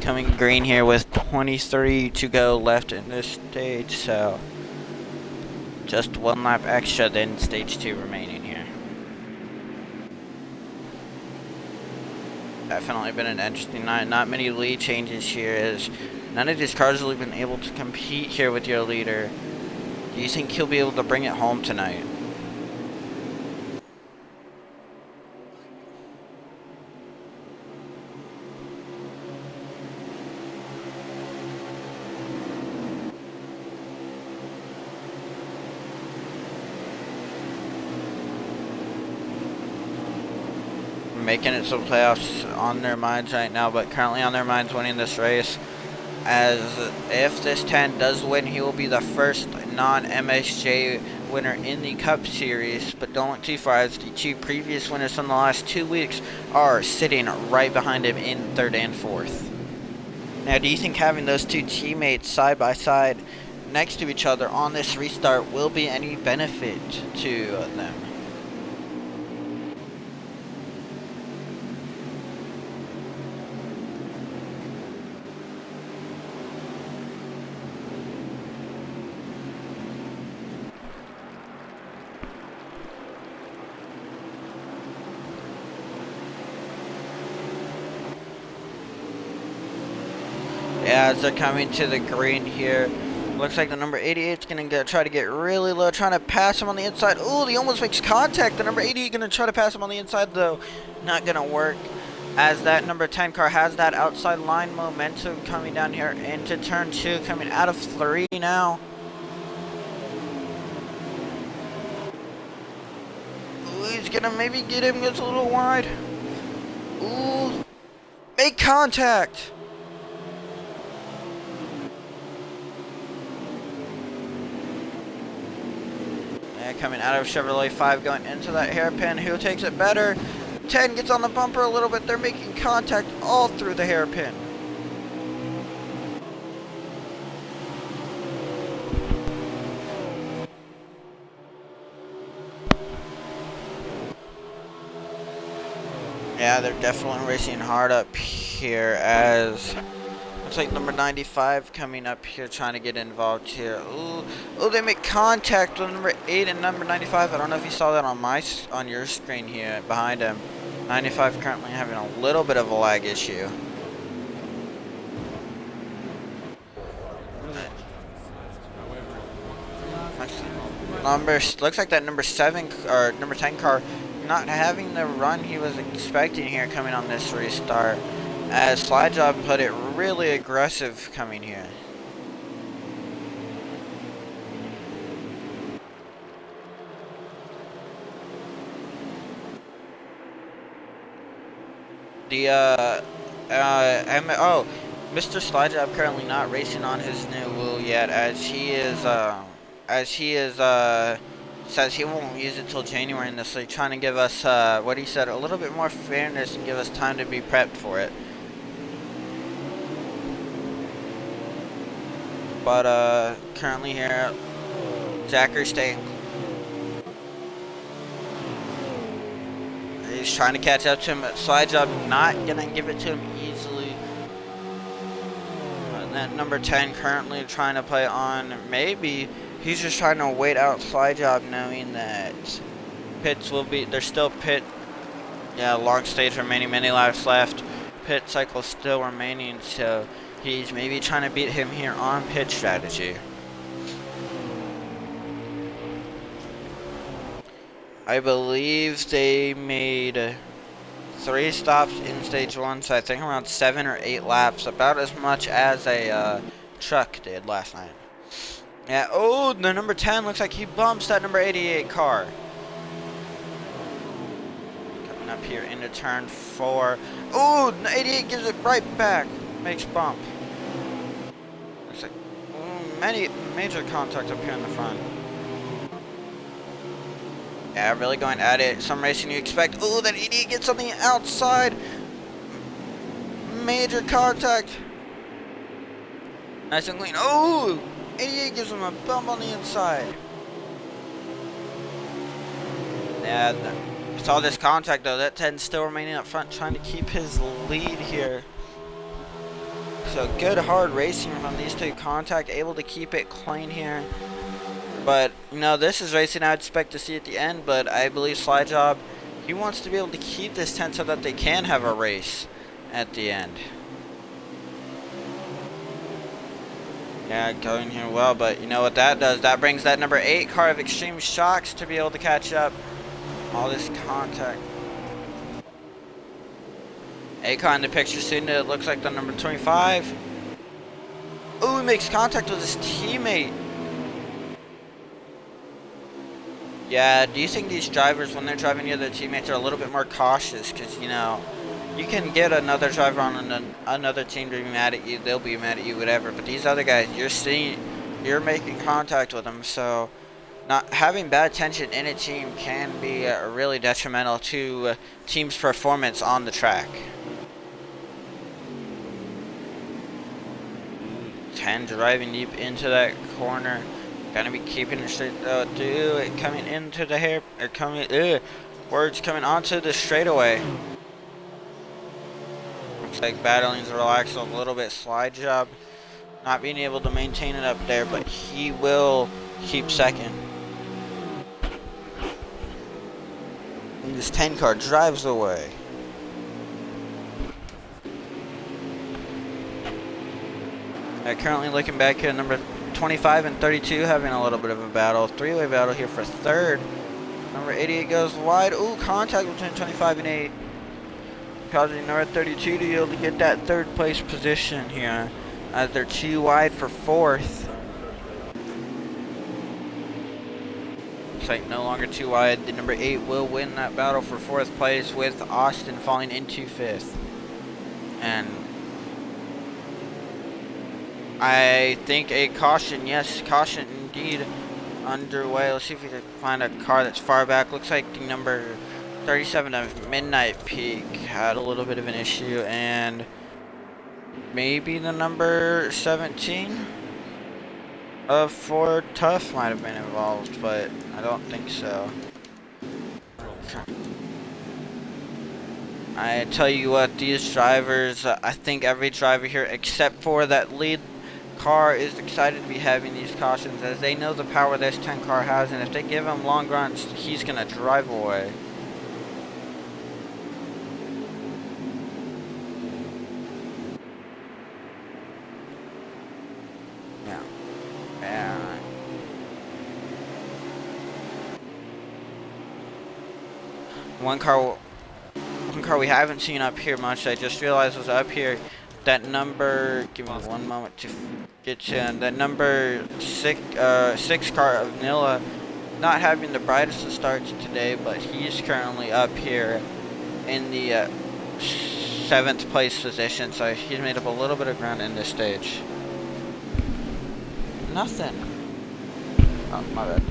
Coming green here with 23 to go left in this stage, so just one lap extra, then stage 2 remaining here. Definitely been an interesting night. Not many lead changes here, as none of these cars have been able to compete here with your leader. Do you think he'll be able to bring it home tonight? Making it to the playoffs on their minds right now, but currently on their minds winning this race, as if this 10 does win, he will be the first non-MSJ winner in the Cup Series. But don't look too far, as the 2 previous winners from the last 2 weeks are sitting right behind him in 3rd and 4th. Now, do you think having those 2 teammates side by side next to each other on this restart will be any benefit to them? Yeah, as they're coming to the green here, looks like the number 88 is going to try to get really low, trying to pass him on the inside. Ooh, he almost makes contact. The number 88 going to try to pass him on the inside, though. Not going to work, as that number 10 car has that outside line momentum coming down here into turn 2, coming out of 3 now. Ooh, he's going to maybe get him, gets a little wide. Ooh, make contact. Coming out of Chevrolet 5, going into that hairpin. Who takes it better? 10 gets on the bumper a little bit. They're making contact all through the hairpin. Yeah, they're definitely racing hard up here, as looks like number 95 coming up here trying to get involved here. Ooh, oh, they make contact with number 8 and number 95. I don't know if you saw that on your screen here behind him. 95 currently having a little bit of a lag issue. Looks like that number 7 or number 10 car not having the run he was expecting here coming on this restart, as Slide Job put it, really aggressive coming here. Mr. Slide Job currently not racing on his new wheel yet, as he says he won't use it till January in this, so trying to give us what he said, a little bit more fairness and give us time to be prepped for it. But currently here, Zachary staying. He's trying to catch up to him, but Slide Job not gonna give it to him easily. And then number 10 currently trying to play on. Maybe he's just trying to wait out Slide Job, knowing that pits will be. There's still pit. Yeah, long stage remaining, many laps left. Pit cycle still remaining, so he's maybe trying to beat him here on pit strategy. I believe they made 3 stops in stage 1, so I think around 7 or 8 laps, about as much as a truck did last night. Yeah, oh, the number 10 looks like he bumps that number 88 car. Coming up here into turn 4. Oh, 88 gives it right back, makes bump. Looks like major contact up here in the front. Yeah, really going at it. Some racing you expect. Oh, that 88 gets on the outside. Major contact. Nice and clean. Oh, 88 gives him a bump on the inside. Yeah, with all this contact though, that 10 still remaining up front, trying to keep his lead here. So good hard racing from these two. Contact able to keep it clean here. But, you know, this is racing I would expect to see at the end, but I believe Slide Job, he wants to be able to keep this 10 so that they can have a race at the end. Yeah, going here well, but you know what that does? That brings that number 8 car of Extreme Shocks to be able to catch up. All this contact. 8 car in the picture soon, it looks like the number 25. Ooh, he makes contact with his teammate. Yeah, do you think these drivers, when they're driving near their teammates, are a little bit more cautious? Because, you know, you can get another driver on another team to be mad at you, they'll be mad at you, whatever. But these other guys, you're making contact with them, so not having bad tension in a team can be really detrimental to a team's performance on the track. 10 driving deep into that corner. Gonna be keeping it straight though. Dude, coming into the hair, or coming, words coming onto the straightaway. Looks like battling's relaxed a little bit. Slide Job not being able to maintain it up there, but he will keep second. And this 10 car drives away. Currently looking back at number 25 and 32 having a little bit of a battle. 3-way battle here for third. Number 88 goes wide. Ooh, contact between 25 and 8. Causing number 32 to be able to get that third place position here, as they're too wide for fourth. Looks like no longer too wide. The number 8 will win that battle for fourth place, with Austin falling into fifth. And I think a caution, yes, caution indeed underway. Let's see if we can find a car that's far back. Looks like the number 37 of Midnight Peak had a little bit of an issue, and maybe the number 17 of Ford Tough might have been involved, but I don't think so. I tell you what, these drivers, I think every driver here except for that lead car is excited to be having these cautions, as they know the power this 10 car has, and if they give him long runs, he's gonna drive away. Yeah. One car we haven't seen up here much, I just realized was up here. That number, give me one moment to get to, that number 6 car of Nilla, not having the brightest of starts today, but he's currently up here in the 7th place position, so he's made up a little bit of ground in this stage. Nothing. Oh, my bad.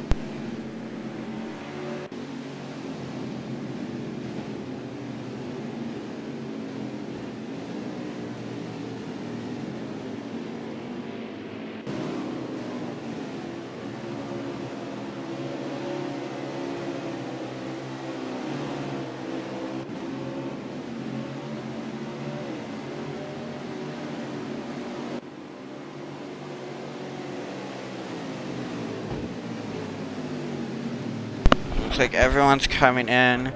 Looks like everyone's coming in.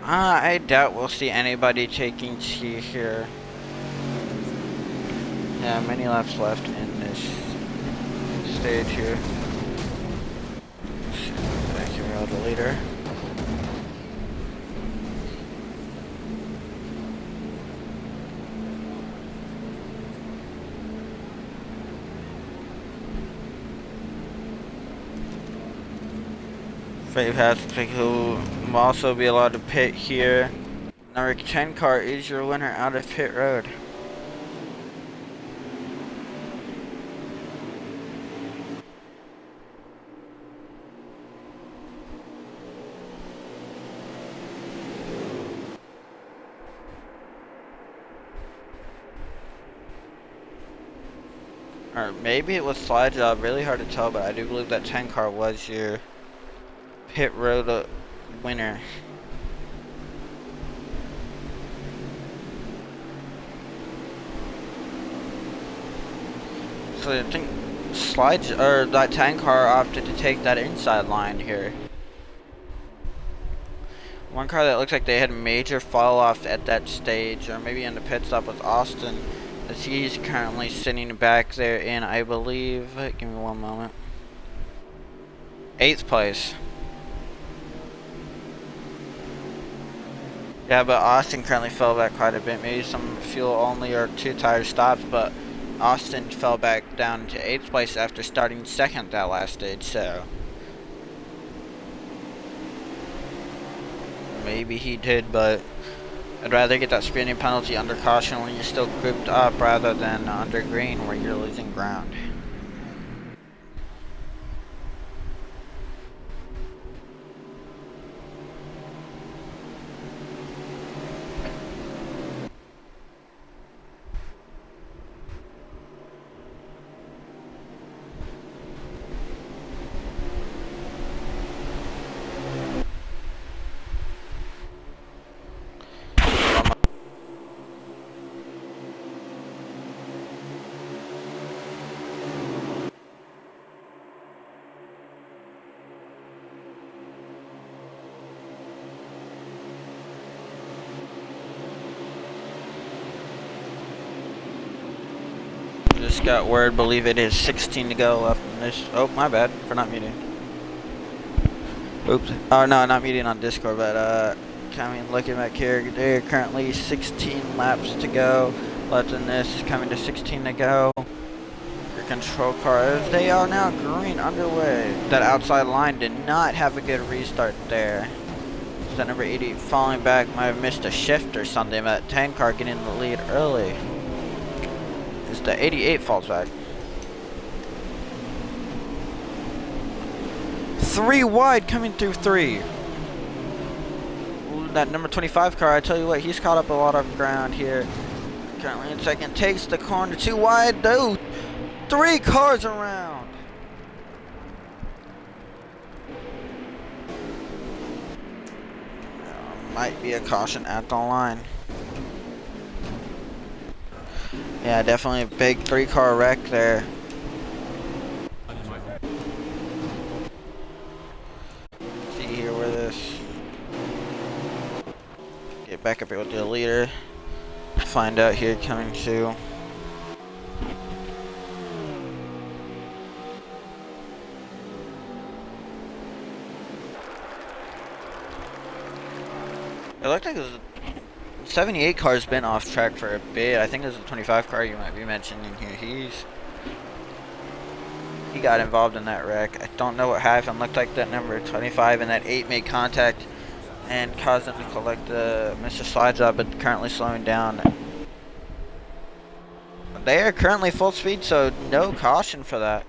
I doubt we'll see anybody taking T here. Yeah, many laps left in this stage here. Back here, all the leader. Fave has who will also be allowed to pit here. Number 10 car is your winner out of pit road. Or maybe it was slide job, really hard to tell, but I do believe that 10 car was your pit road winner. So I think that 10 car opted to take that inside line here. One car that looks like they had major fall off at that stage, or maybe in the pit stop, was Austin, as he's currently sitting back there in, I believe, give me one moment, 8th place. Yeah, but Austin currently fell back quite a bit. Maybe some fuel only or 2 tire stops, but Austin fell back down to 8th place after starting 2nd that last stage, so maybe he did, but I'd rather get that speeding penalty under caution when you're still grouped up rather than under green where you're losing ground. Just got word, believe it is 16 to go left in this. Oh, my bad for not muting. Oops. Oh, no, not muting on Discord, but coming, looking back here, there are currently 16 laps to go left in this, coming to 16 to go. Your control cars, they are now green underway. That outside line did not have a good restart there. So number 80 falling back, might have missed a shift or something, but 10 car getting the lead early. As the 88 falls back. 3 wide coming through 3. Ooh, that number 25 car, I tell you what, he's caught up a lot of ground here. Currently in 2nd, takes the corner, 2 wide, though. 3 cars around. Might be a caution at the line. Yeah, definitely a big 3-car wreck there. See here where this. Get back up here with the leader. Find out here coming to. It looked like it was 78 car's been off track for a bit. I think there's a 25 car you might be mentioning here. He got involved in that wreck. I don't know what happened. Looked like that number 25 and that 8 made contact and caused them to collect the Mr. Slide Job, but currently slowing down. They are currently full speed, so no caution for that.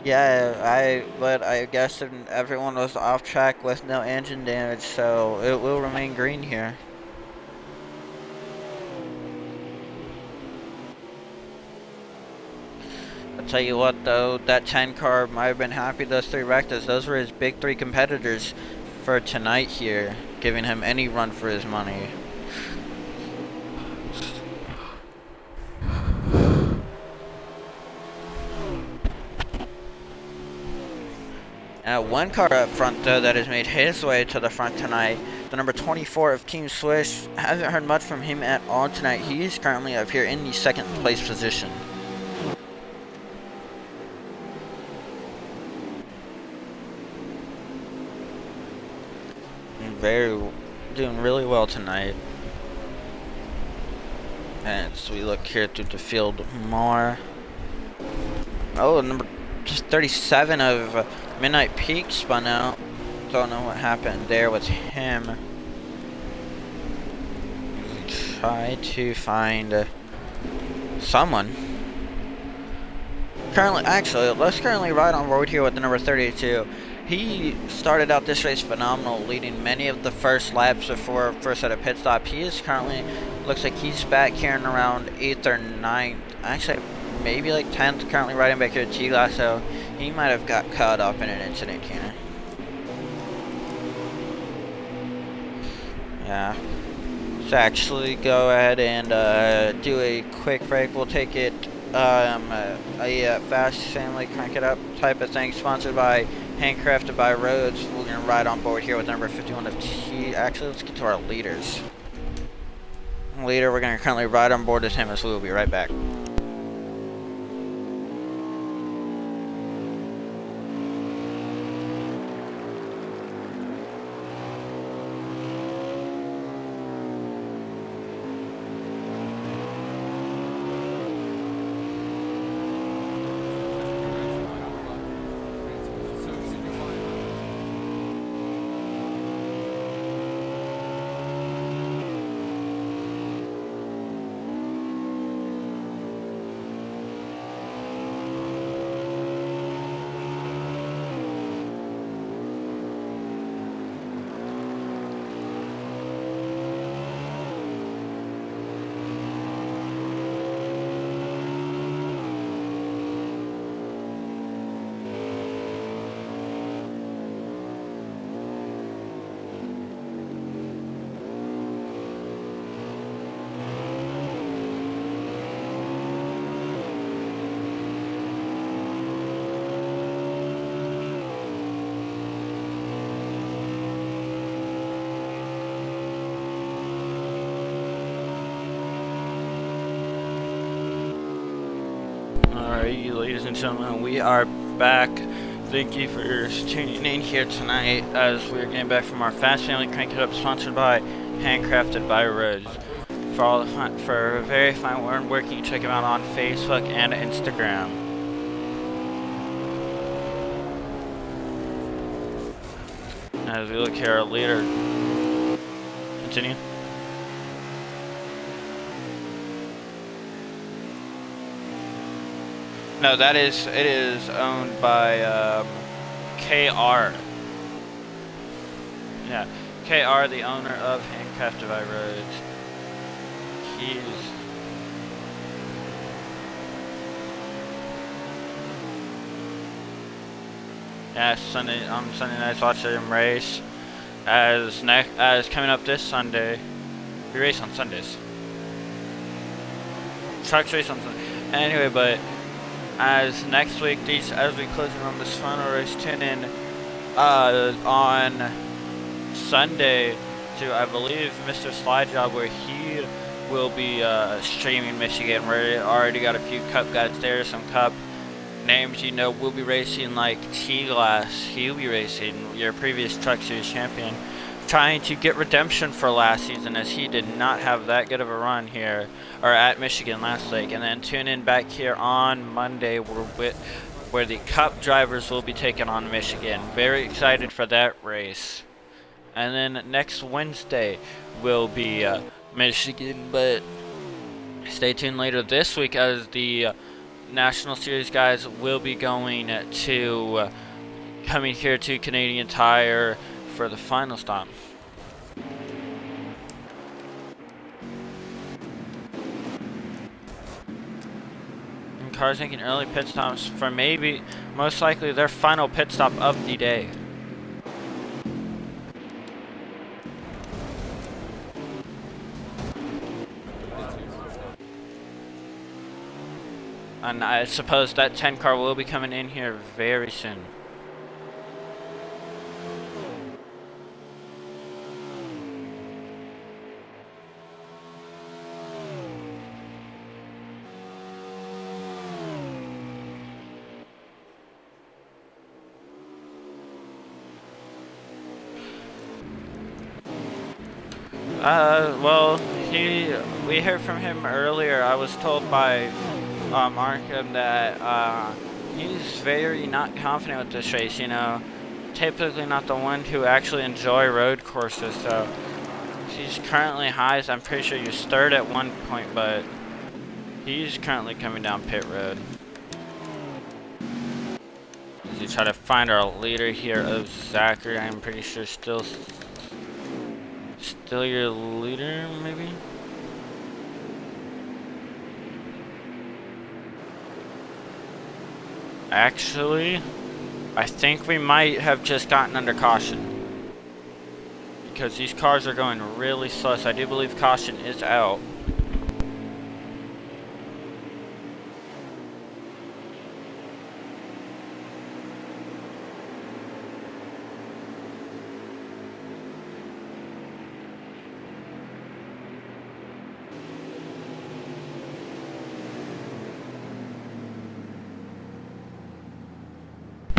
Yeah, but I guess everyone was off track with no engine damage, so it will remain green here. I'll tell you what though, that 10 car might have been happy those 3 wrecked us. Those were his big 3 competitors for tonight here, giving him any run for his money. One car up front, though, that has made his way to the front tonight, the number 24 of Team Swish. Haven't heard much from him at all tonight. He is currently up here in the second place position. Doing really well tonight. And so we look here through the field more. Oh, number 37 of Midnight Peak spun out. Don't know what happened there with him. Try to find someone. Let's currently ride on board here with the number 32. He started out this race phenomenal, leading many of the first laps before first at a pit stop. He is currently, looks like he's back here in around 8th or 9th. Actually, maybe like 10th, currently riding back here at T-Glass, so he might have got caught up in an incident here. Yeah. Let's actually go ahead and do a quick break. We'll take it a fast family crank it up type of thing, sponsored by Handcrafted by Roads. We're gonna ride on board here with number 51 of T. Actually, let's get to our leaders. Leader, we're gonna currently ride on board with him, as we will be right back. Alright, ladies and gentlemen, we are back. Thank you for tuning in here tonight as we're getting back from our Fast Family Crank It Up, sponsored by Handcrafted by Roads. For very fine work, you can check them out on Facebook and Instagram. As we look here, our leader. Continue. No, it is owned by KR. Yeah, KR, the owner of Handcrafted by Roads. Yeah, Sunday nights watching him race. As coming up this Sunday, we race on Sundays. Trucks race on Sunday. Anyway, but as next week, as we close in on this final race, tune in on Sunday to, I believe, Mr. Slide Job, where he will be streaming Michigan. We already got a few Cup guys there, some Cup names you know will be racing, like T-Glass. He'll be racing, your previous Truck Series champion, trying to get redemption for last season, as he did not have that good of a run here or at Michigan last week. And then tune in back here on Monday where the Cup drivers will be taking on Michigan. Very excited for that race. And then next Wednesday will be Michigan, but stay tuned later this week as the National Series guys will be going to coming here to Canadian Tire for the final stop. And cars making early pit stops for most likely their final pit stop of the day. And I suppose that 10 car will be coming in here very soon. Well, we heard from him earlier. I was told by Markham that he's very not confident with this race. You know, typically not the one who actually enjoy road courses. So he's currently highs. I'm pretty sure you stirred at one point, but he's currently coming down pit road. As we try to find our leader here of Zachary, I'm pretty sure still your leader, maybe? Actually, I think we might have just gotten under caution. Because these cars are going really slow, so I do believe caution is out.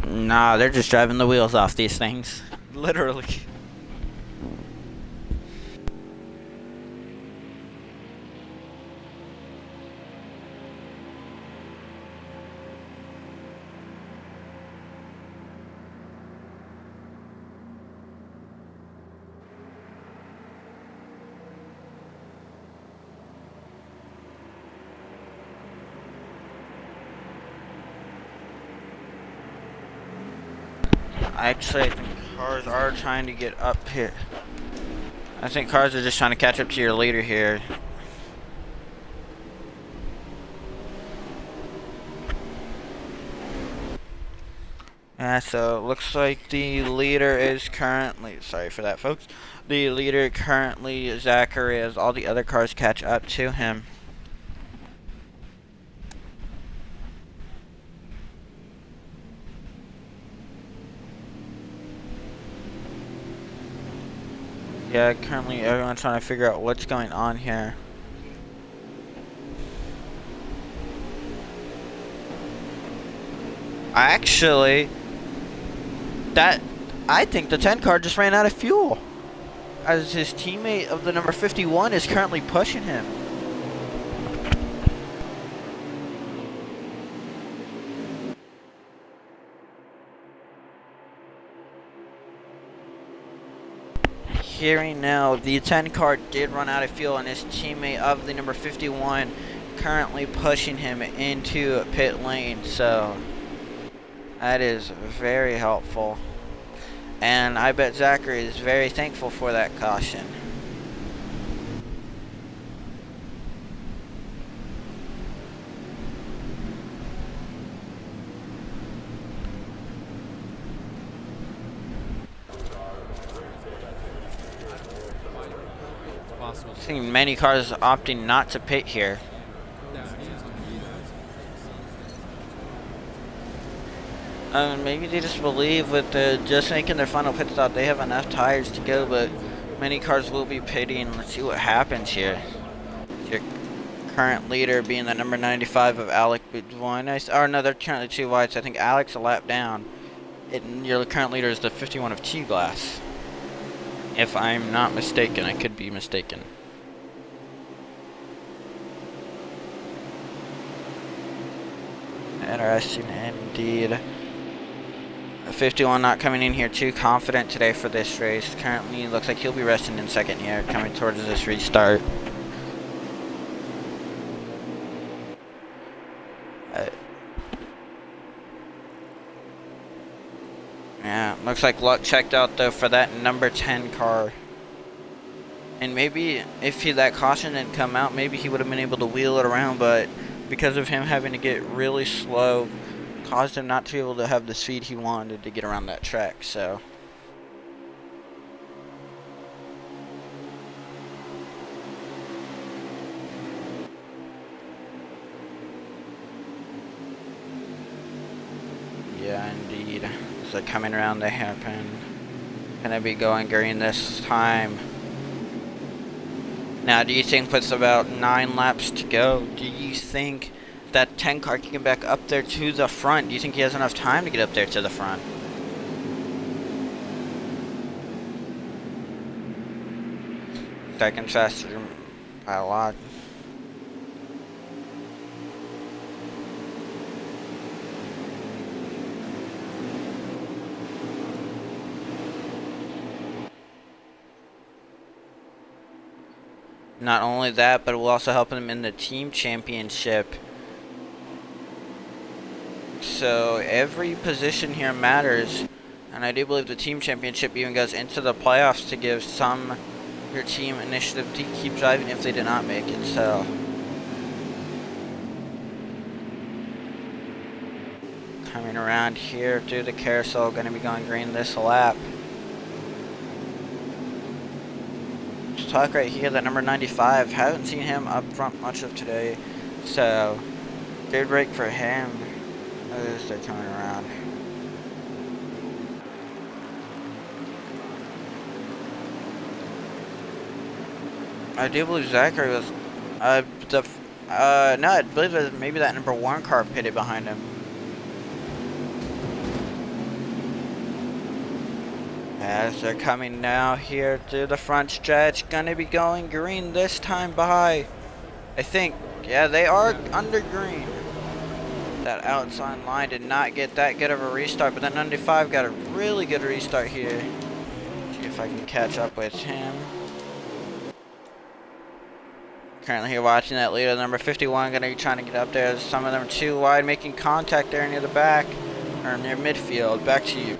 Nah, they're just driving the wheels off these things. Literally. Actually, I think cars are trying to get up here. I think cars are just trying to catch up to your leader here. Yeah, so it looks like the leader is currently, sorry for that folks, the leader currently is Zachary as all the other cars catch up to him. Yeah, currently everyone's trying to figure out what's going on here. Actually, I think the 10 car just ran out of fuel, as his teammate of the number 51 is currently pushing him. Hearing now, the 10 car did run out of fuel, and his teammate of the number 51 currently pushing him into pit lane, so that is very helpful. And I bet Zachary is very thankful for that caution. I've seen many cars opting not to pit here. Maybe they just believe with just making their final pit stop, they have enough tires to go, but many cars will be pitting. Let's see what happens here. Your current leader being the number 95 of Alec one. Or no, they're currently two whites. I think Alec's a lap down. Your current leader is the 51 of T-Glass. If I'm not mistaken, I could be mistaken. Interesting indeed. 51 not coming in here too confident today for this race. Currently looks like he'll be resting in second here, coming towards this restart. Yeah, looks like luck checked out though for that number 10 car. And maybe if that caution didn't come out, maybe he would have been able to wheel it around, but because of him having to get really slow, caused him not to be able to have the speed he wanted to get around that track, so. Yeah, indeed. So coming around the hairpin. Gonna be going green this time. Now, do you think with about 9 laps to go, do you think that 10 car can get back up there to the front? Do you think he has enough time to get up there to the front? Second faster by a lot. Not only that, but it will also help him in the team championship. So every position here matters. And I do believe the team championship even goes into the playoffs to give some your team initiative to keep driving if they did not make it. So coming around here through the carousel, going to be going green this lap. Talk right here that number 95, haven't seen him up front much of today, so good break for him as they're coming around. I do believe Zachary was no, I believe it was maybe that number 1 car pitted behind him. As they're coming now here through the front stretch, gonna be going green this time by, I think, yeah, they are under green. That outside line did not get that good of a restart, but that 95 got a really good restart here. See if I can catch up with him. Currently here watching that leader, number 51, gonna be trying to get up there. Some of them are too wide, making contact there near the back, or near midfield. Back to you.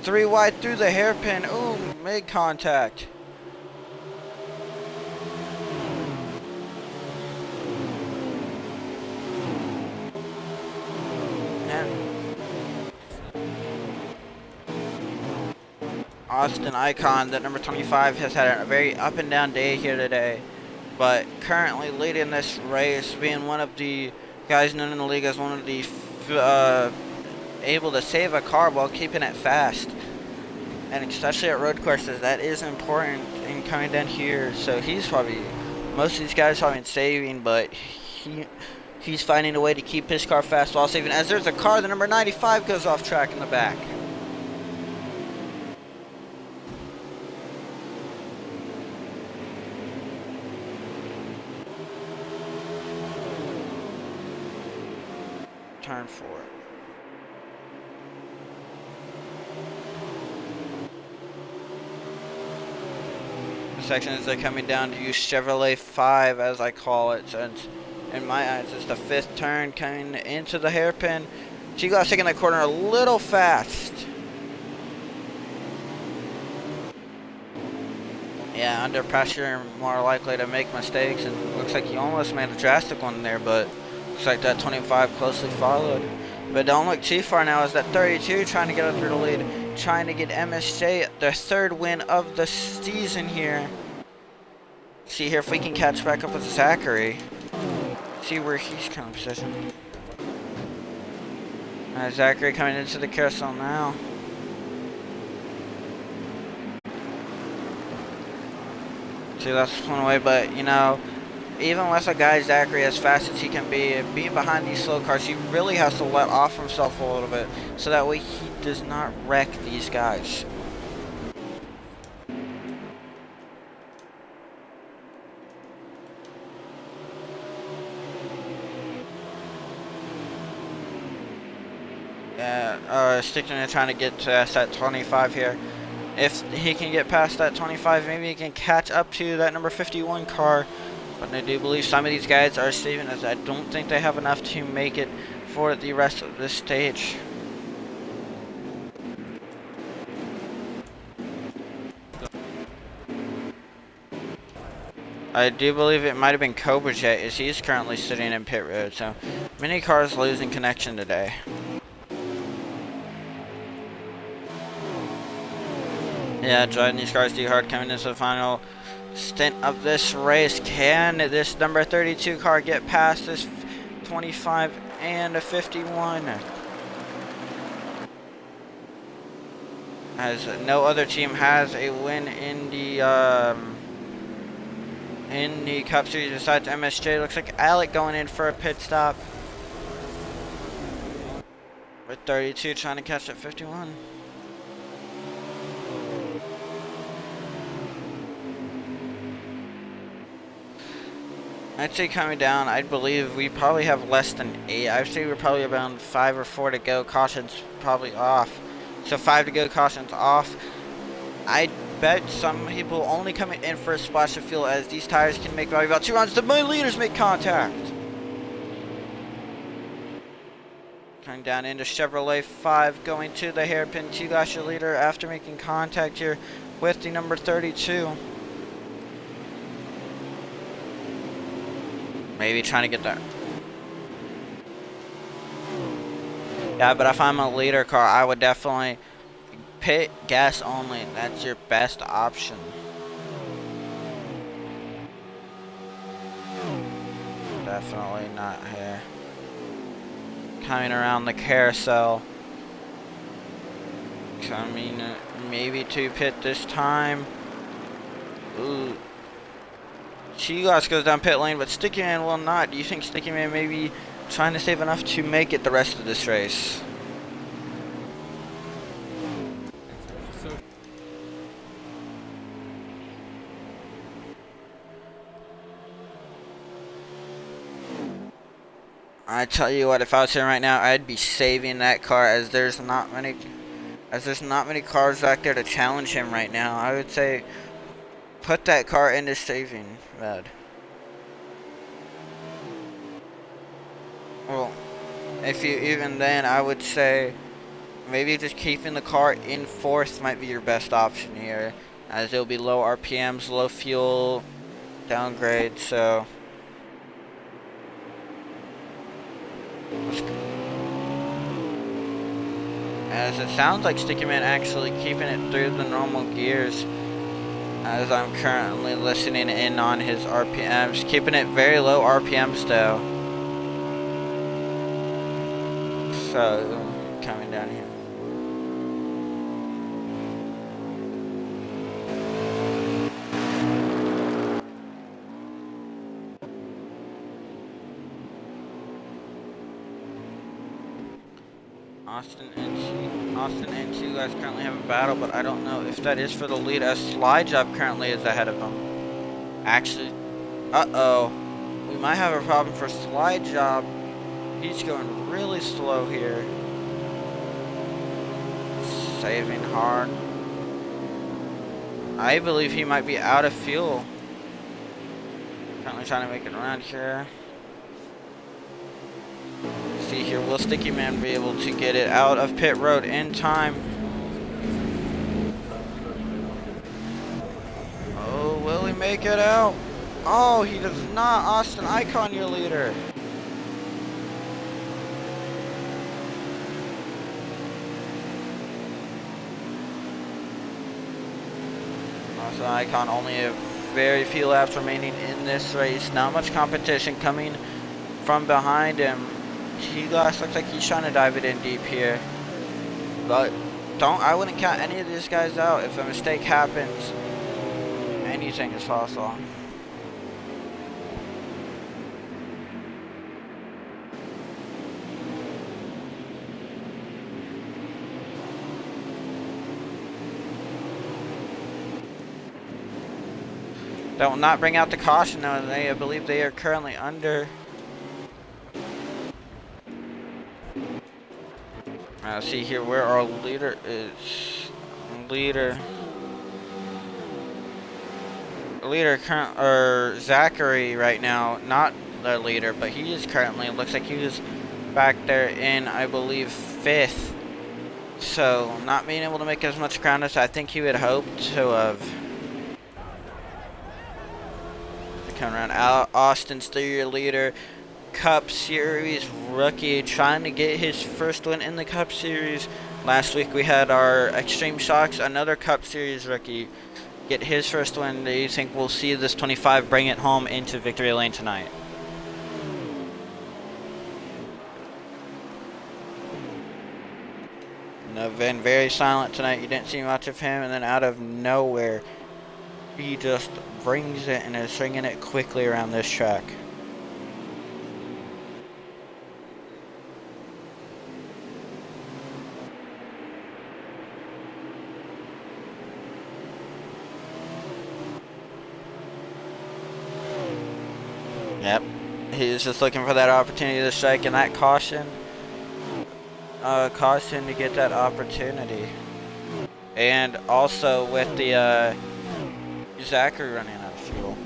Three wide through the hairpin. Ooh, made contact. And Austin Icon, that number 25, has had a very up and down day here today, but currently leading this race, being one of the guys known in the league as one of the able to save a car while keeping it fast, and especially at road courses, that is important in coming down here. So he's probably, most of these guys probably saving, but he's finding a way to keep his car fast while saving. As there's a car, the number 95 goes off track in the back. Turn 4. Section as they're coming down to use Chevrolet 5, as I call it. So it's, in my eyes, it's the 5th turn coming into the hairpin. G-Glass taking that corner a little fast. Yeah, under pressure, more likely to make mistakes, and looks like he almost made a drastic one there, but looks like that 25 closely followed. But don't look too far now as that 32 trying to get up through the lead, trying to get MSJ their 3rd win of the season here. See here if we can catch back up with Zachary. See where he's coming position. Zachary coming into the carousel now. See, that's one way, but you know, even with a guy Zachary as fast as he can be, being behind these slow cars, he really has to let off himself a little bit, so that way he does not wreck these guys. Yeah, sticking and trying to get past that 25 here. If he can get past that 25, maybe he can catch up to that number 51 car. But I do believe some of these guys are saving, as I don't think they have enough to make it for the rest of this stage. I do believe it might have been Cobra Jet, as he's currently sitting in pit road. So many cars losing connection today. Yeah, driving these cars too hard coming into the final stint of this race. Can this number 32 car get past this 25 and a 51? As no other team has a win in the Cup Series besides MSJ. Looks like Alec going in for a pit stop. With 32 trying to catch that 51. I'd say coming down, I believe we probably have less than 8. I'd say we're probably around 5 or 4 to go. Caution's probably off. So 5 to go, caution's off. I bet some people only coming in for a splash of fuel, as these tires can make probably about 2 rounds. The leaders make contact. Coming down into Chevrolet 5, going to the hairpin 2-gasher leader after making contact here with the number 32. Maybe trying to get there. Yeah, but if I'm a leader car, I would definitely pit gas only. That's your best option. Definitely not here. Coming around the carousel. Coming maybe to pit this time. Ooh. Chigos goes down pit lane, but Sticky Man will not. Do you think Sticky Man may be trying to save enough to make it the rest of this race? I tell you what, if I was here right now, I'd be saving that car, as there's not many cars back there to challenge him right now. I would say put that car into saving mode. Well, if you even then, I would say maybe just keeping the car in fourth might be your best option here, as it'll be low RPMs, low fuel, downgrade. So as it sounds like Sticky Man actually keeping it through the normal gears, as I'm currently listening in on his RPMs, keeping it very low RPMs though. So coming down here. Austin and two guys currently have a battle, but I don't know if that is for the lead, as Slide Job currently is ahead of him. Actually, uh-oh. We might have a problem for Slide Job. He's going really slow here. Saving hard. I believe he might be out of fuel. Currently trying to make it around here. See here, will Sticky Man be able to get it out of pit road in time? Oh, will he make it out? Oh, he does not. Austin Icon, your leader. Austin Icon, only a very few laps remaining in this race. Not much competition coming from behind him. T-Glass looks like he's trying to dive it in deep here. But I wouldn't count any of these guys out. If a mistake happens, anything is possible. That will not bring out the caution though. I believe they are currently under. See here where our leader is. Zachary right now, not the leader, but he is currently, looks like he was back there in, I believe, 5th. So not being able to make as much ground as I think he would hope to have. coming around. Austin, still your leader. Cup Series rookie, trying to get his first win in the Cup Series. Last week we had our Extreme Shocks, another Cup Series rookie, get his first win. Do you think we'll see this 25 bring it home into victory lane tonight? No, been very silent tonight. You didn't see much of him, and then out of nowhere, he just brings it and is swinging it quickly around this track. Yep, he's just looking for that opportunity to strike, and that caution caused him to get that opportunity. And also with the Zachary running out of fuel.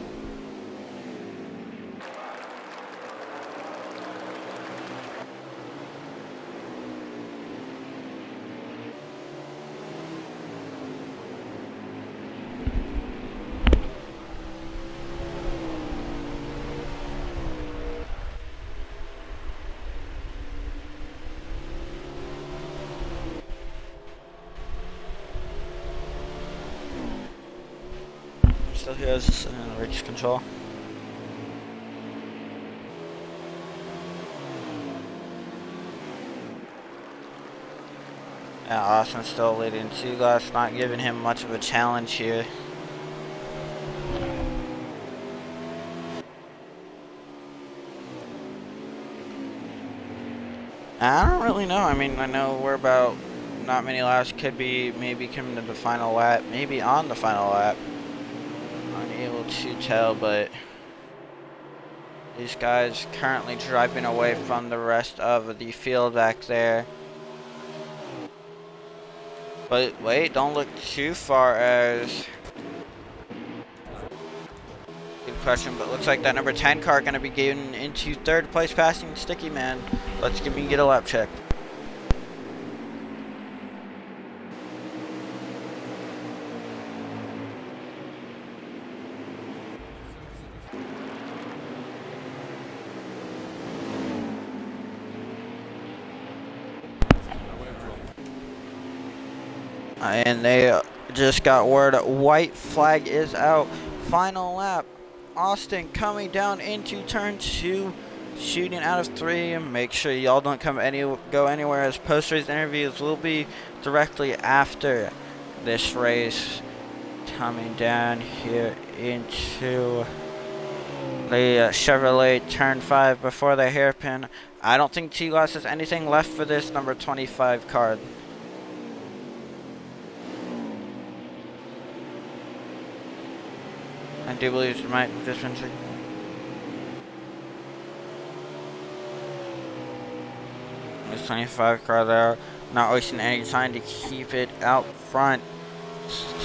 Still has reach control. Yeah, Austin still leading 2 laps, not giving him much of a challenge here. I don't really know. I mean, I know we're about not many laps. Could be maybe coming to the final lap, maybe on the final lap. Unable to tell, but these guys currently driving away from the rest of the field back there. But wait, don't look too far as... Good question, but looks like that number 10 car going to be getting into 3rd place, passing Sticky Man. Let's get a lap check. And they just got word white flag is out. Final lap. Austin coming down into turn 2, shooting out of 3. Make sure y'all don't go anywhere, as post-race interviews will be directly after this race. Coming down here into the Chevrolet turn 5 before the hairpin. I don't think T-Loss has anything left for this number 25 card. I do believe it might just been true. There's 25 car there. Not wasting any time to keep it out front.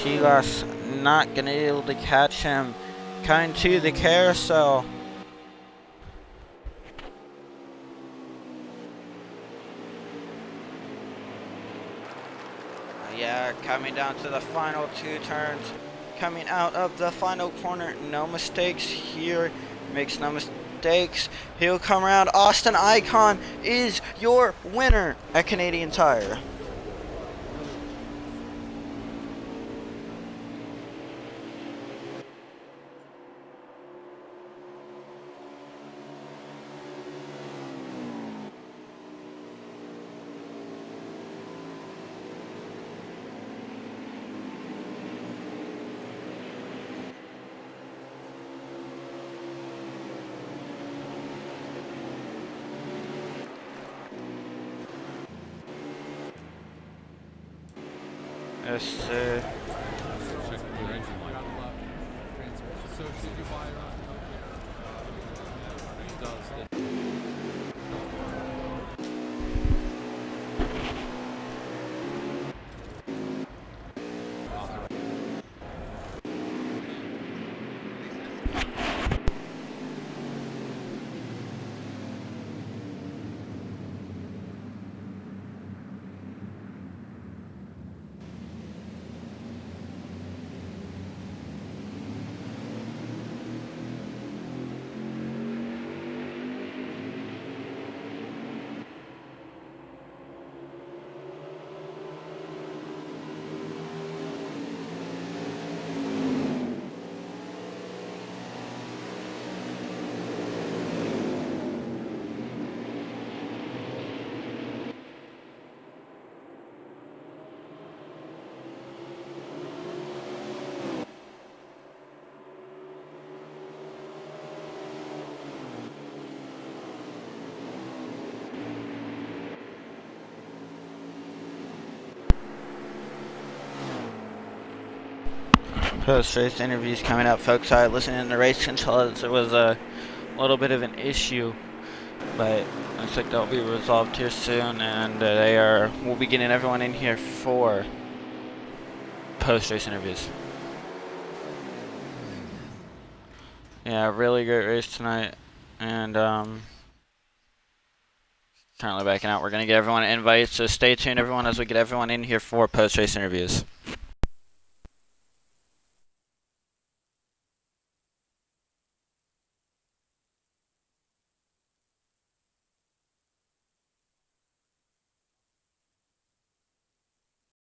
T-Loss not gonna be able to catch him. Coming to the carousel. Yeah, coming down to the final 2 turns. Coming out of the final corner, no mistakes here, makes no mistakes. He'll come around. Austin Icon is your winner at Canadian Tire. Yes, sir. Post-race interviews coming up, folks. Sorry, listening to race controls, there was a little bit of an issue, but looks like that'll be resolved here soon, and we'll be getting everyone in here for post-race interviews. Yeah, really great race tonight, and currently backing out. We're gonna get everyone invites, so stay tuned, everyone, as we get everyone in here for post-race interviews.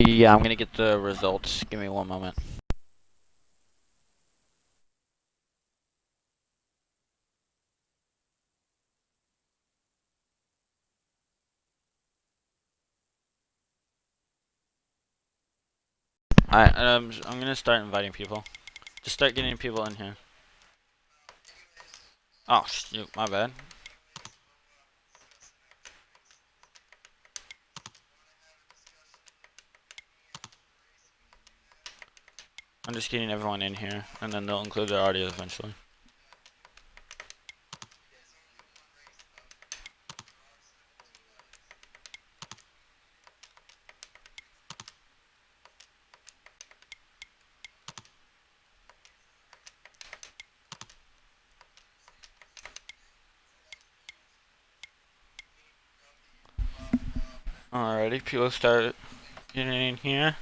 Yeah, I'm gonna get the results. Give me one moment. Alright, I'm gonna start inviting people. Just start getting people in here. Oh, shoot, my bad. I'm just getting everyone in here, and then they'll include their audio eventually. Alrighty, people start getting in here.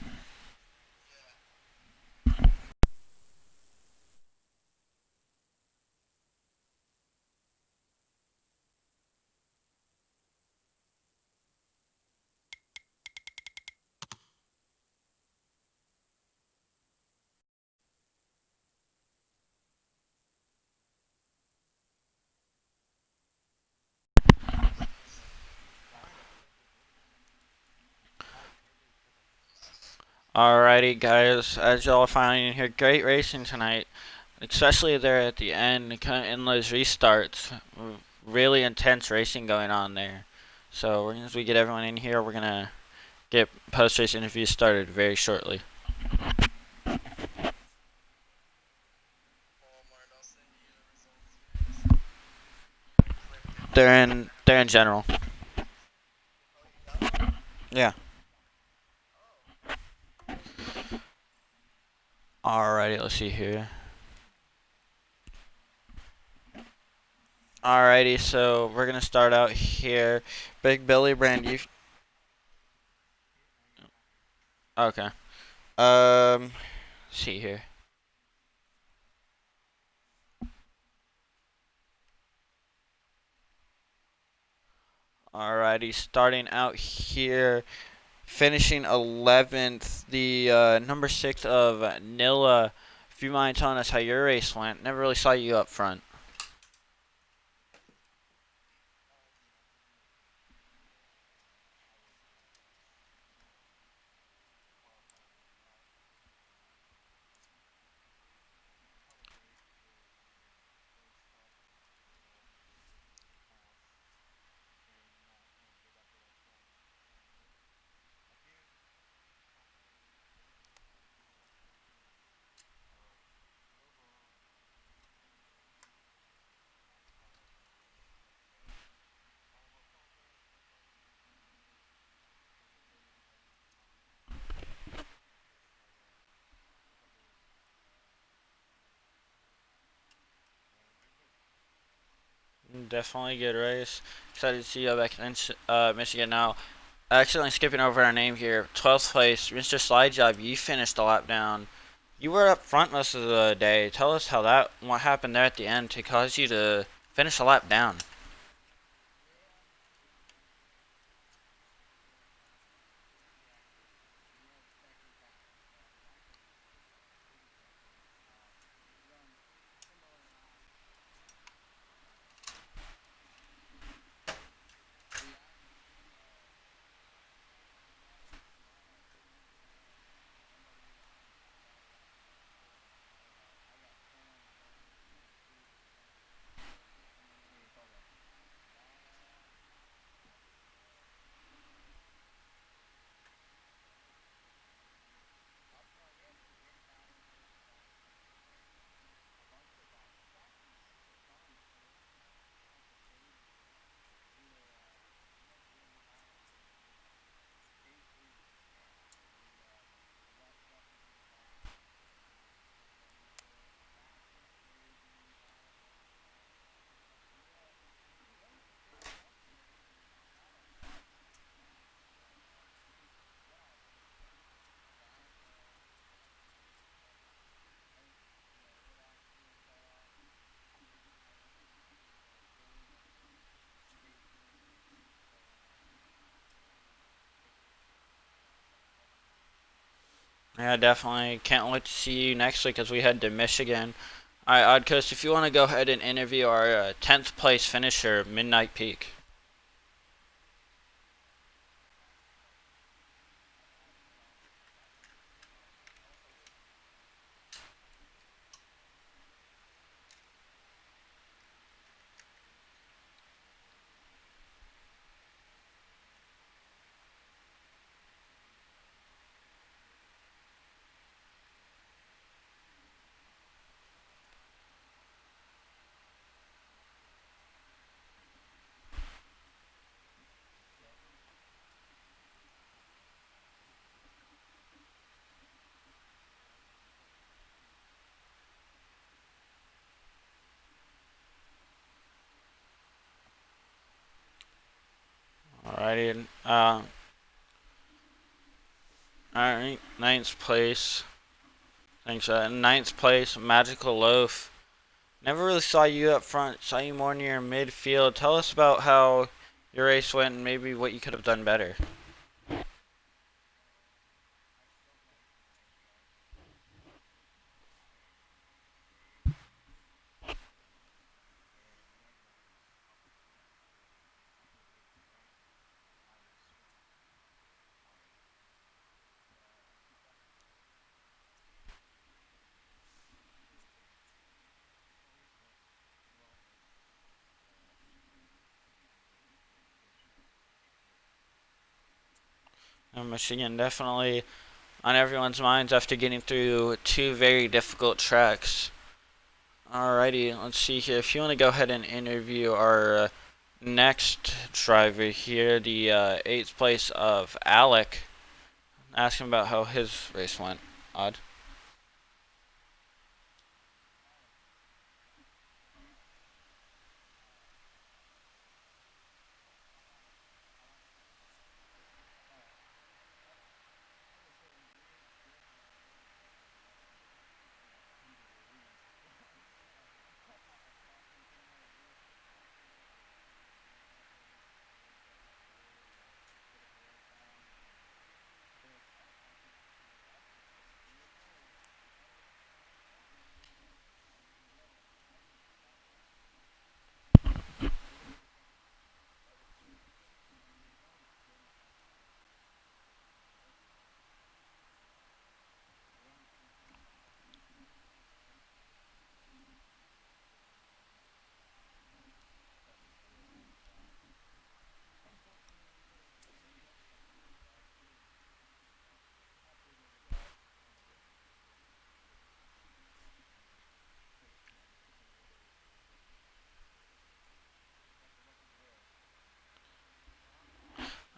Alrighty, guys, as y'all are finally in here, great racing tonight, especially there at the end, in those restarts. Really intense racing going on there. So as we get everyone in here, we're gonna get post-race interviews started very shortly. They're in general. Yeah. Alrighty, let's see here. Alrighty, so we're gonna start out here. Big Billy Brand, you. Okay. See here. Alrighty, starting out here, finishing 11th, the number 6 of Nilla. If you mind telling us how your race went, never really saw you up front. Definitely good race. Excited to see you back in Michigan now. Accidentally skipping over our name here. 12th place, Mr. Slide Job. You finished a lap down. You were up front most of the day. Tell us what happened there at the end to cause you to finish a lap down. Yeah, definitely. Can't wait to see you next week as we head to Michigan. Alright, Odd Coast, if you want to go ahead and interview our 10th place finisher, Midnight Peak. Alrighty. Alright, ninth place. Thanks. Ninth place, Magical Loaf. Never really saw you up front. Saw you more near midfield. Tell us about how your race went and maybe what you could have done better. Michigan definitely on everyone's minds after getting through two very difficult tracks. Alrighty, let's see here. If you want to go ahead and interview our next driver here, the 8th place of Alec, ask him about how his race went. Odd.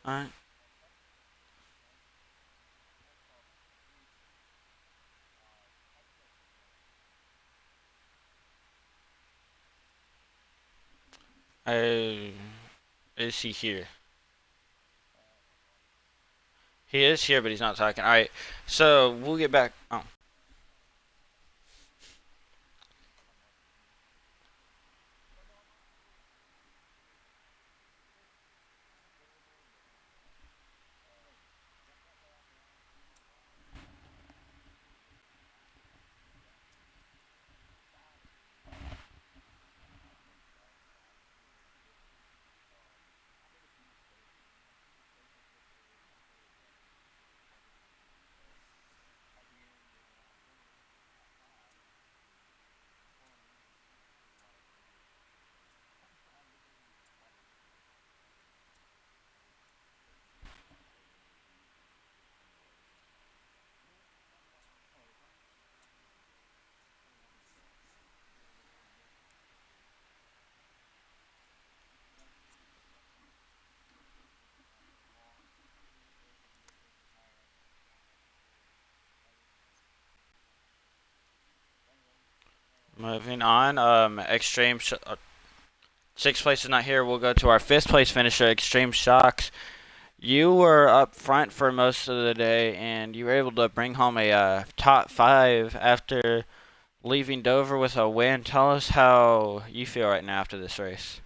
Alright. Uh, is he here? He is here, but he's not talking. Alright, so we'll get back. Oh. Moving on, sixth place is not here. We'll go to our fifth place finisher, Extreme Shocks. You were up front for most of the day, and you were able to bring home a top five after leaving Dover with a win. Tell us how you feel right now after this race.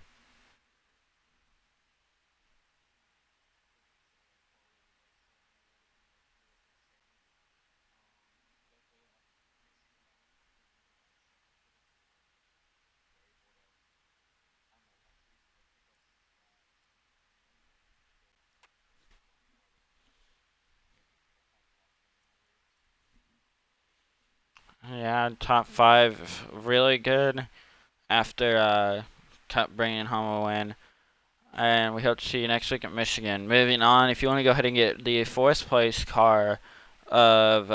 Yeah, top five, really good after bringing home a win. And we hope to see you next week at Michigan. Moving on, if you want to go ahead and get the fourth place car of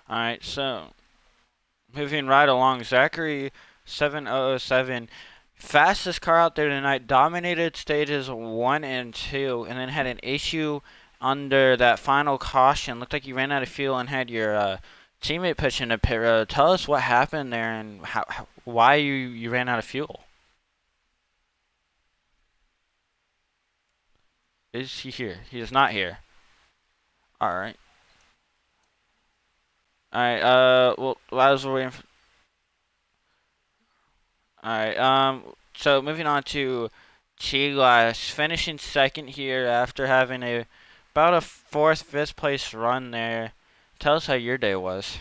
Alright, so moving right along, Zachary 7007, fastest car out there tonight, dominated stages 1 and 2, and then had an issue under that final caution. Looked like you ran out of fuel and had your teammate push into pit road. Tell us what happened there and why you ran out of fuel. Is he here? He is not here. Alright. Alright, well, as we're waiting for, alright, so moving on to T-Glass, finishing second here after having about a fourth, fifth place run there. Tell us how your day was.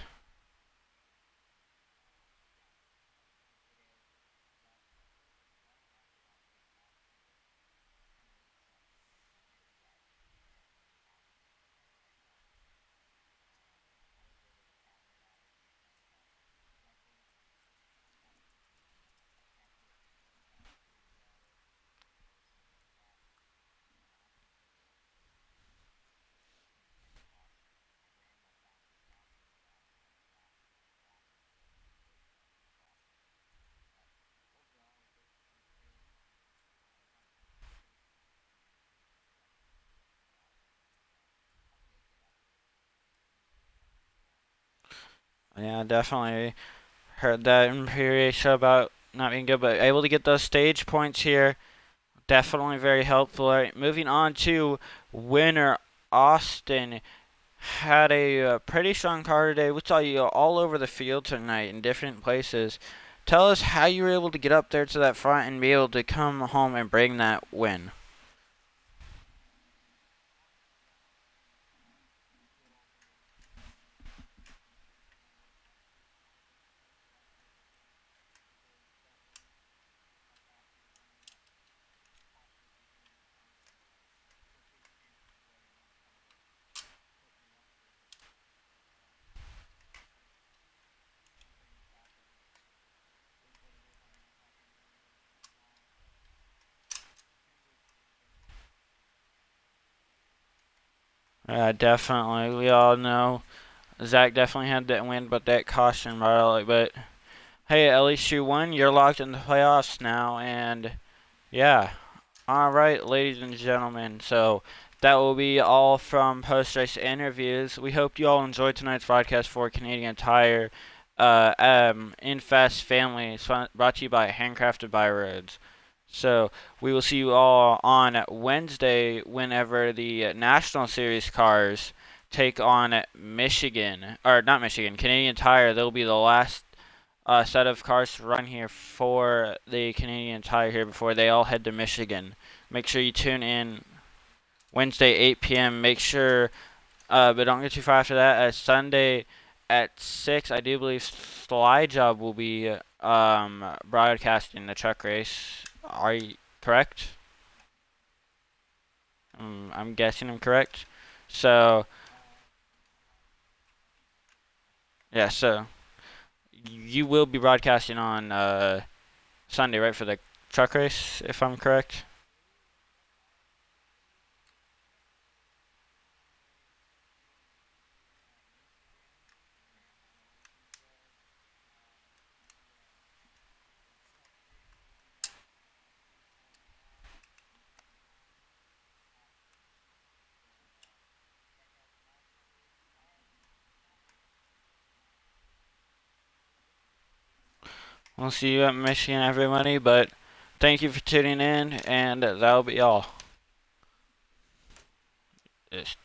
Yeah, definitely heard that infuriation about not being good, but able to get those stage points here. Definitely very helpful. All right, moving on to winner Austin. Had a pretty strong car today. We saw you all over the field tonight in different places. Tell us how you were able to get up there to that front and be able to come home and bring that win. Definitely. We all know Zach definitely had that win, but that caution, Riley. But hey, at least you won. You're locked in the playoffs now, and yeah. All right, ladies and gentlemen. So that will be all from post-race interviews. We hope you all enjoyed tonight's broadcast for Canadian Tire. In Fast Family, brought to you by Handcrafted by Roads. So we will see you all on Wednesday whenever the National Series cars take on Michigan, or not Michigan, Canadian Tire. They'll be the last set of cars to run here for the Canadian Tire here before they all head to Michigan. Make sure you tune in Wednesday 8 p.m. Make sure, but don't get too far after that. Sunday at 6, I do believe Sly Job will be broadcasting the truck race. Are you correct? I'm guessing I'm correct. So, yeah, so you will be broadcasting on Sunday, right, for the truck race, if I'm correct? We'll see you at Michigan, everybody, but thank you for tuning in, and that'll be all. Yes.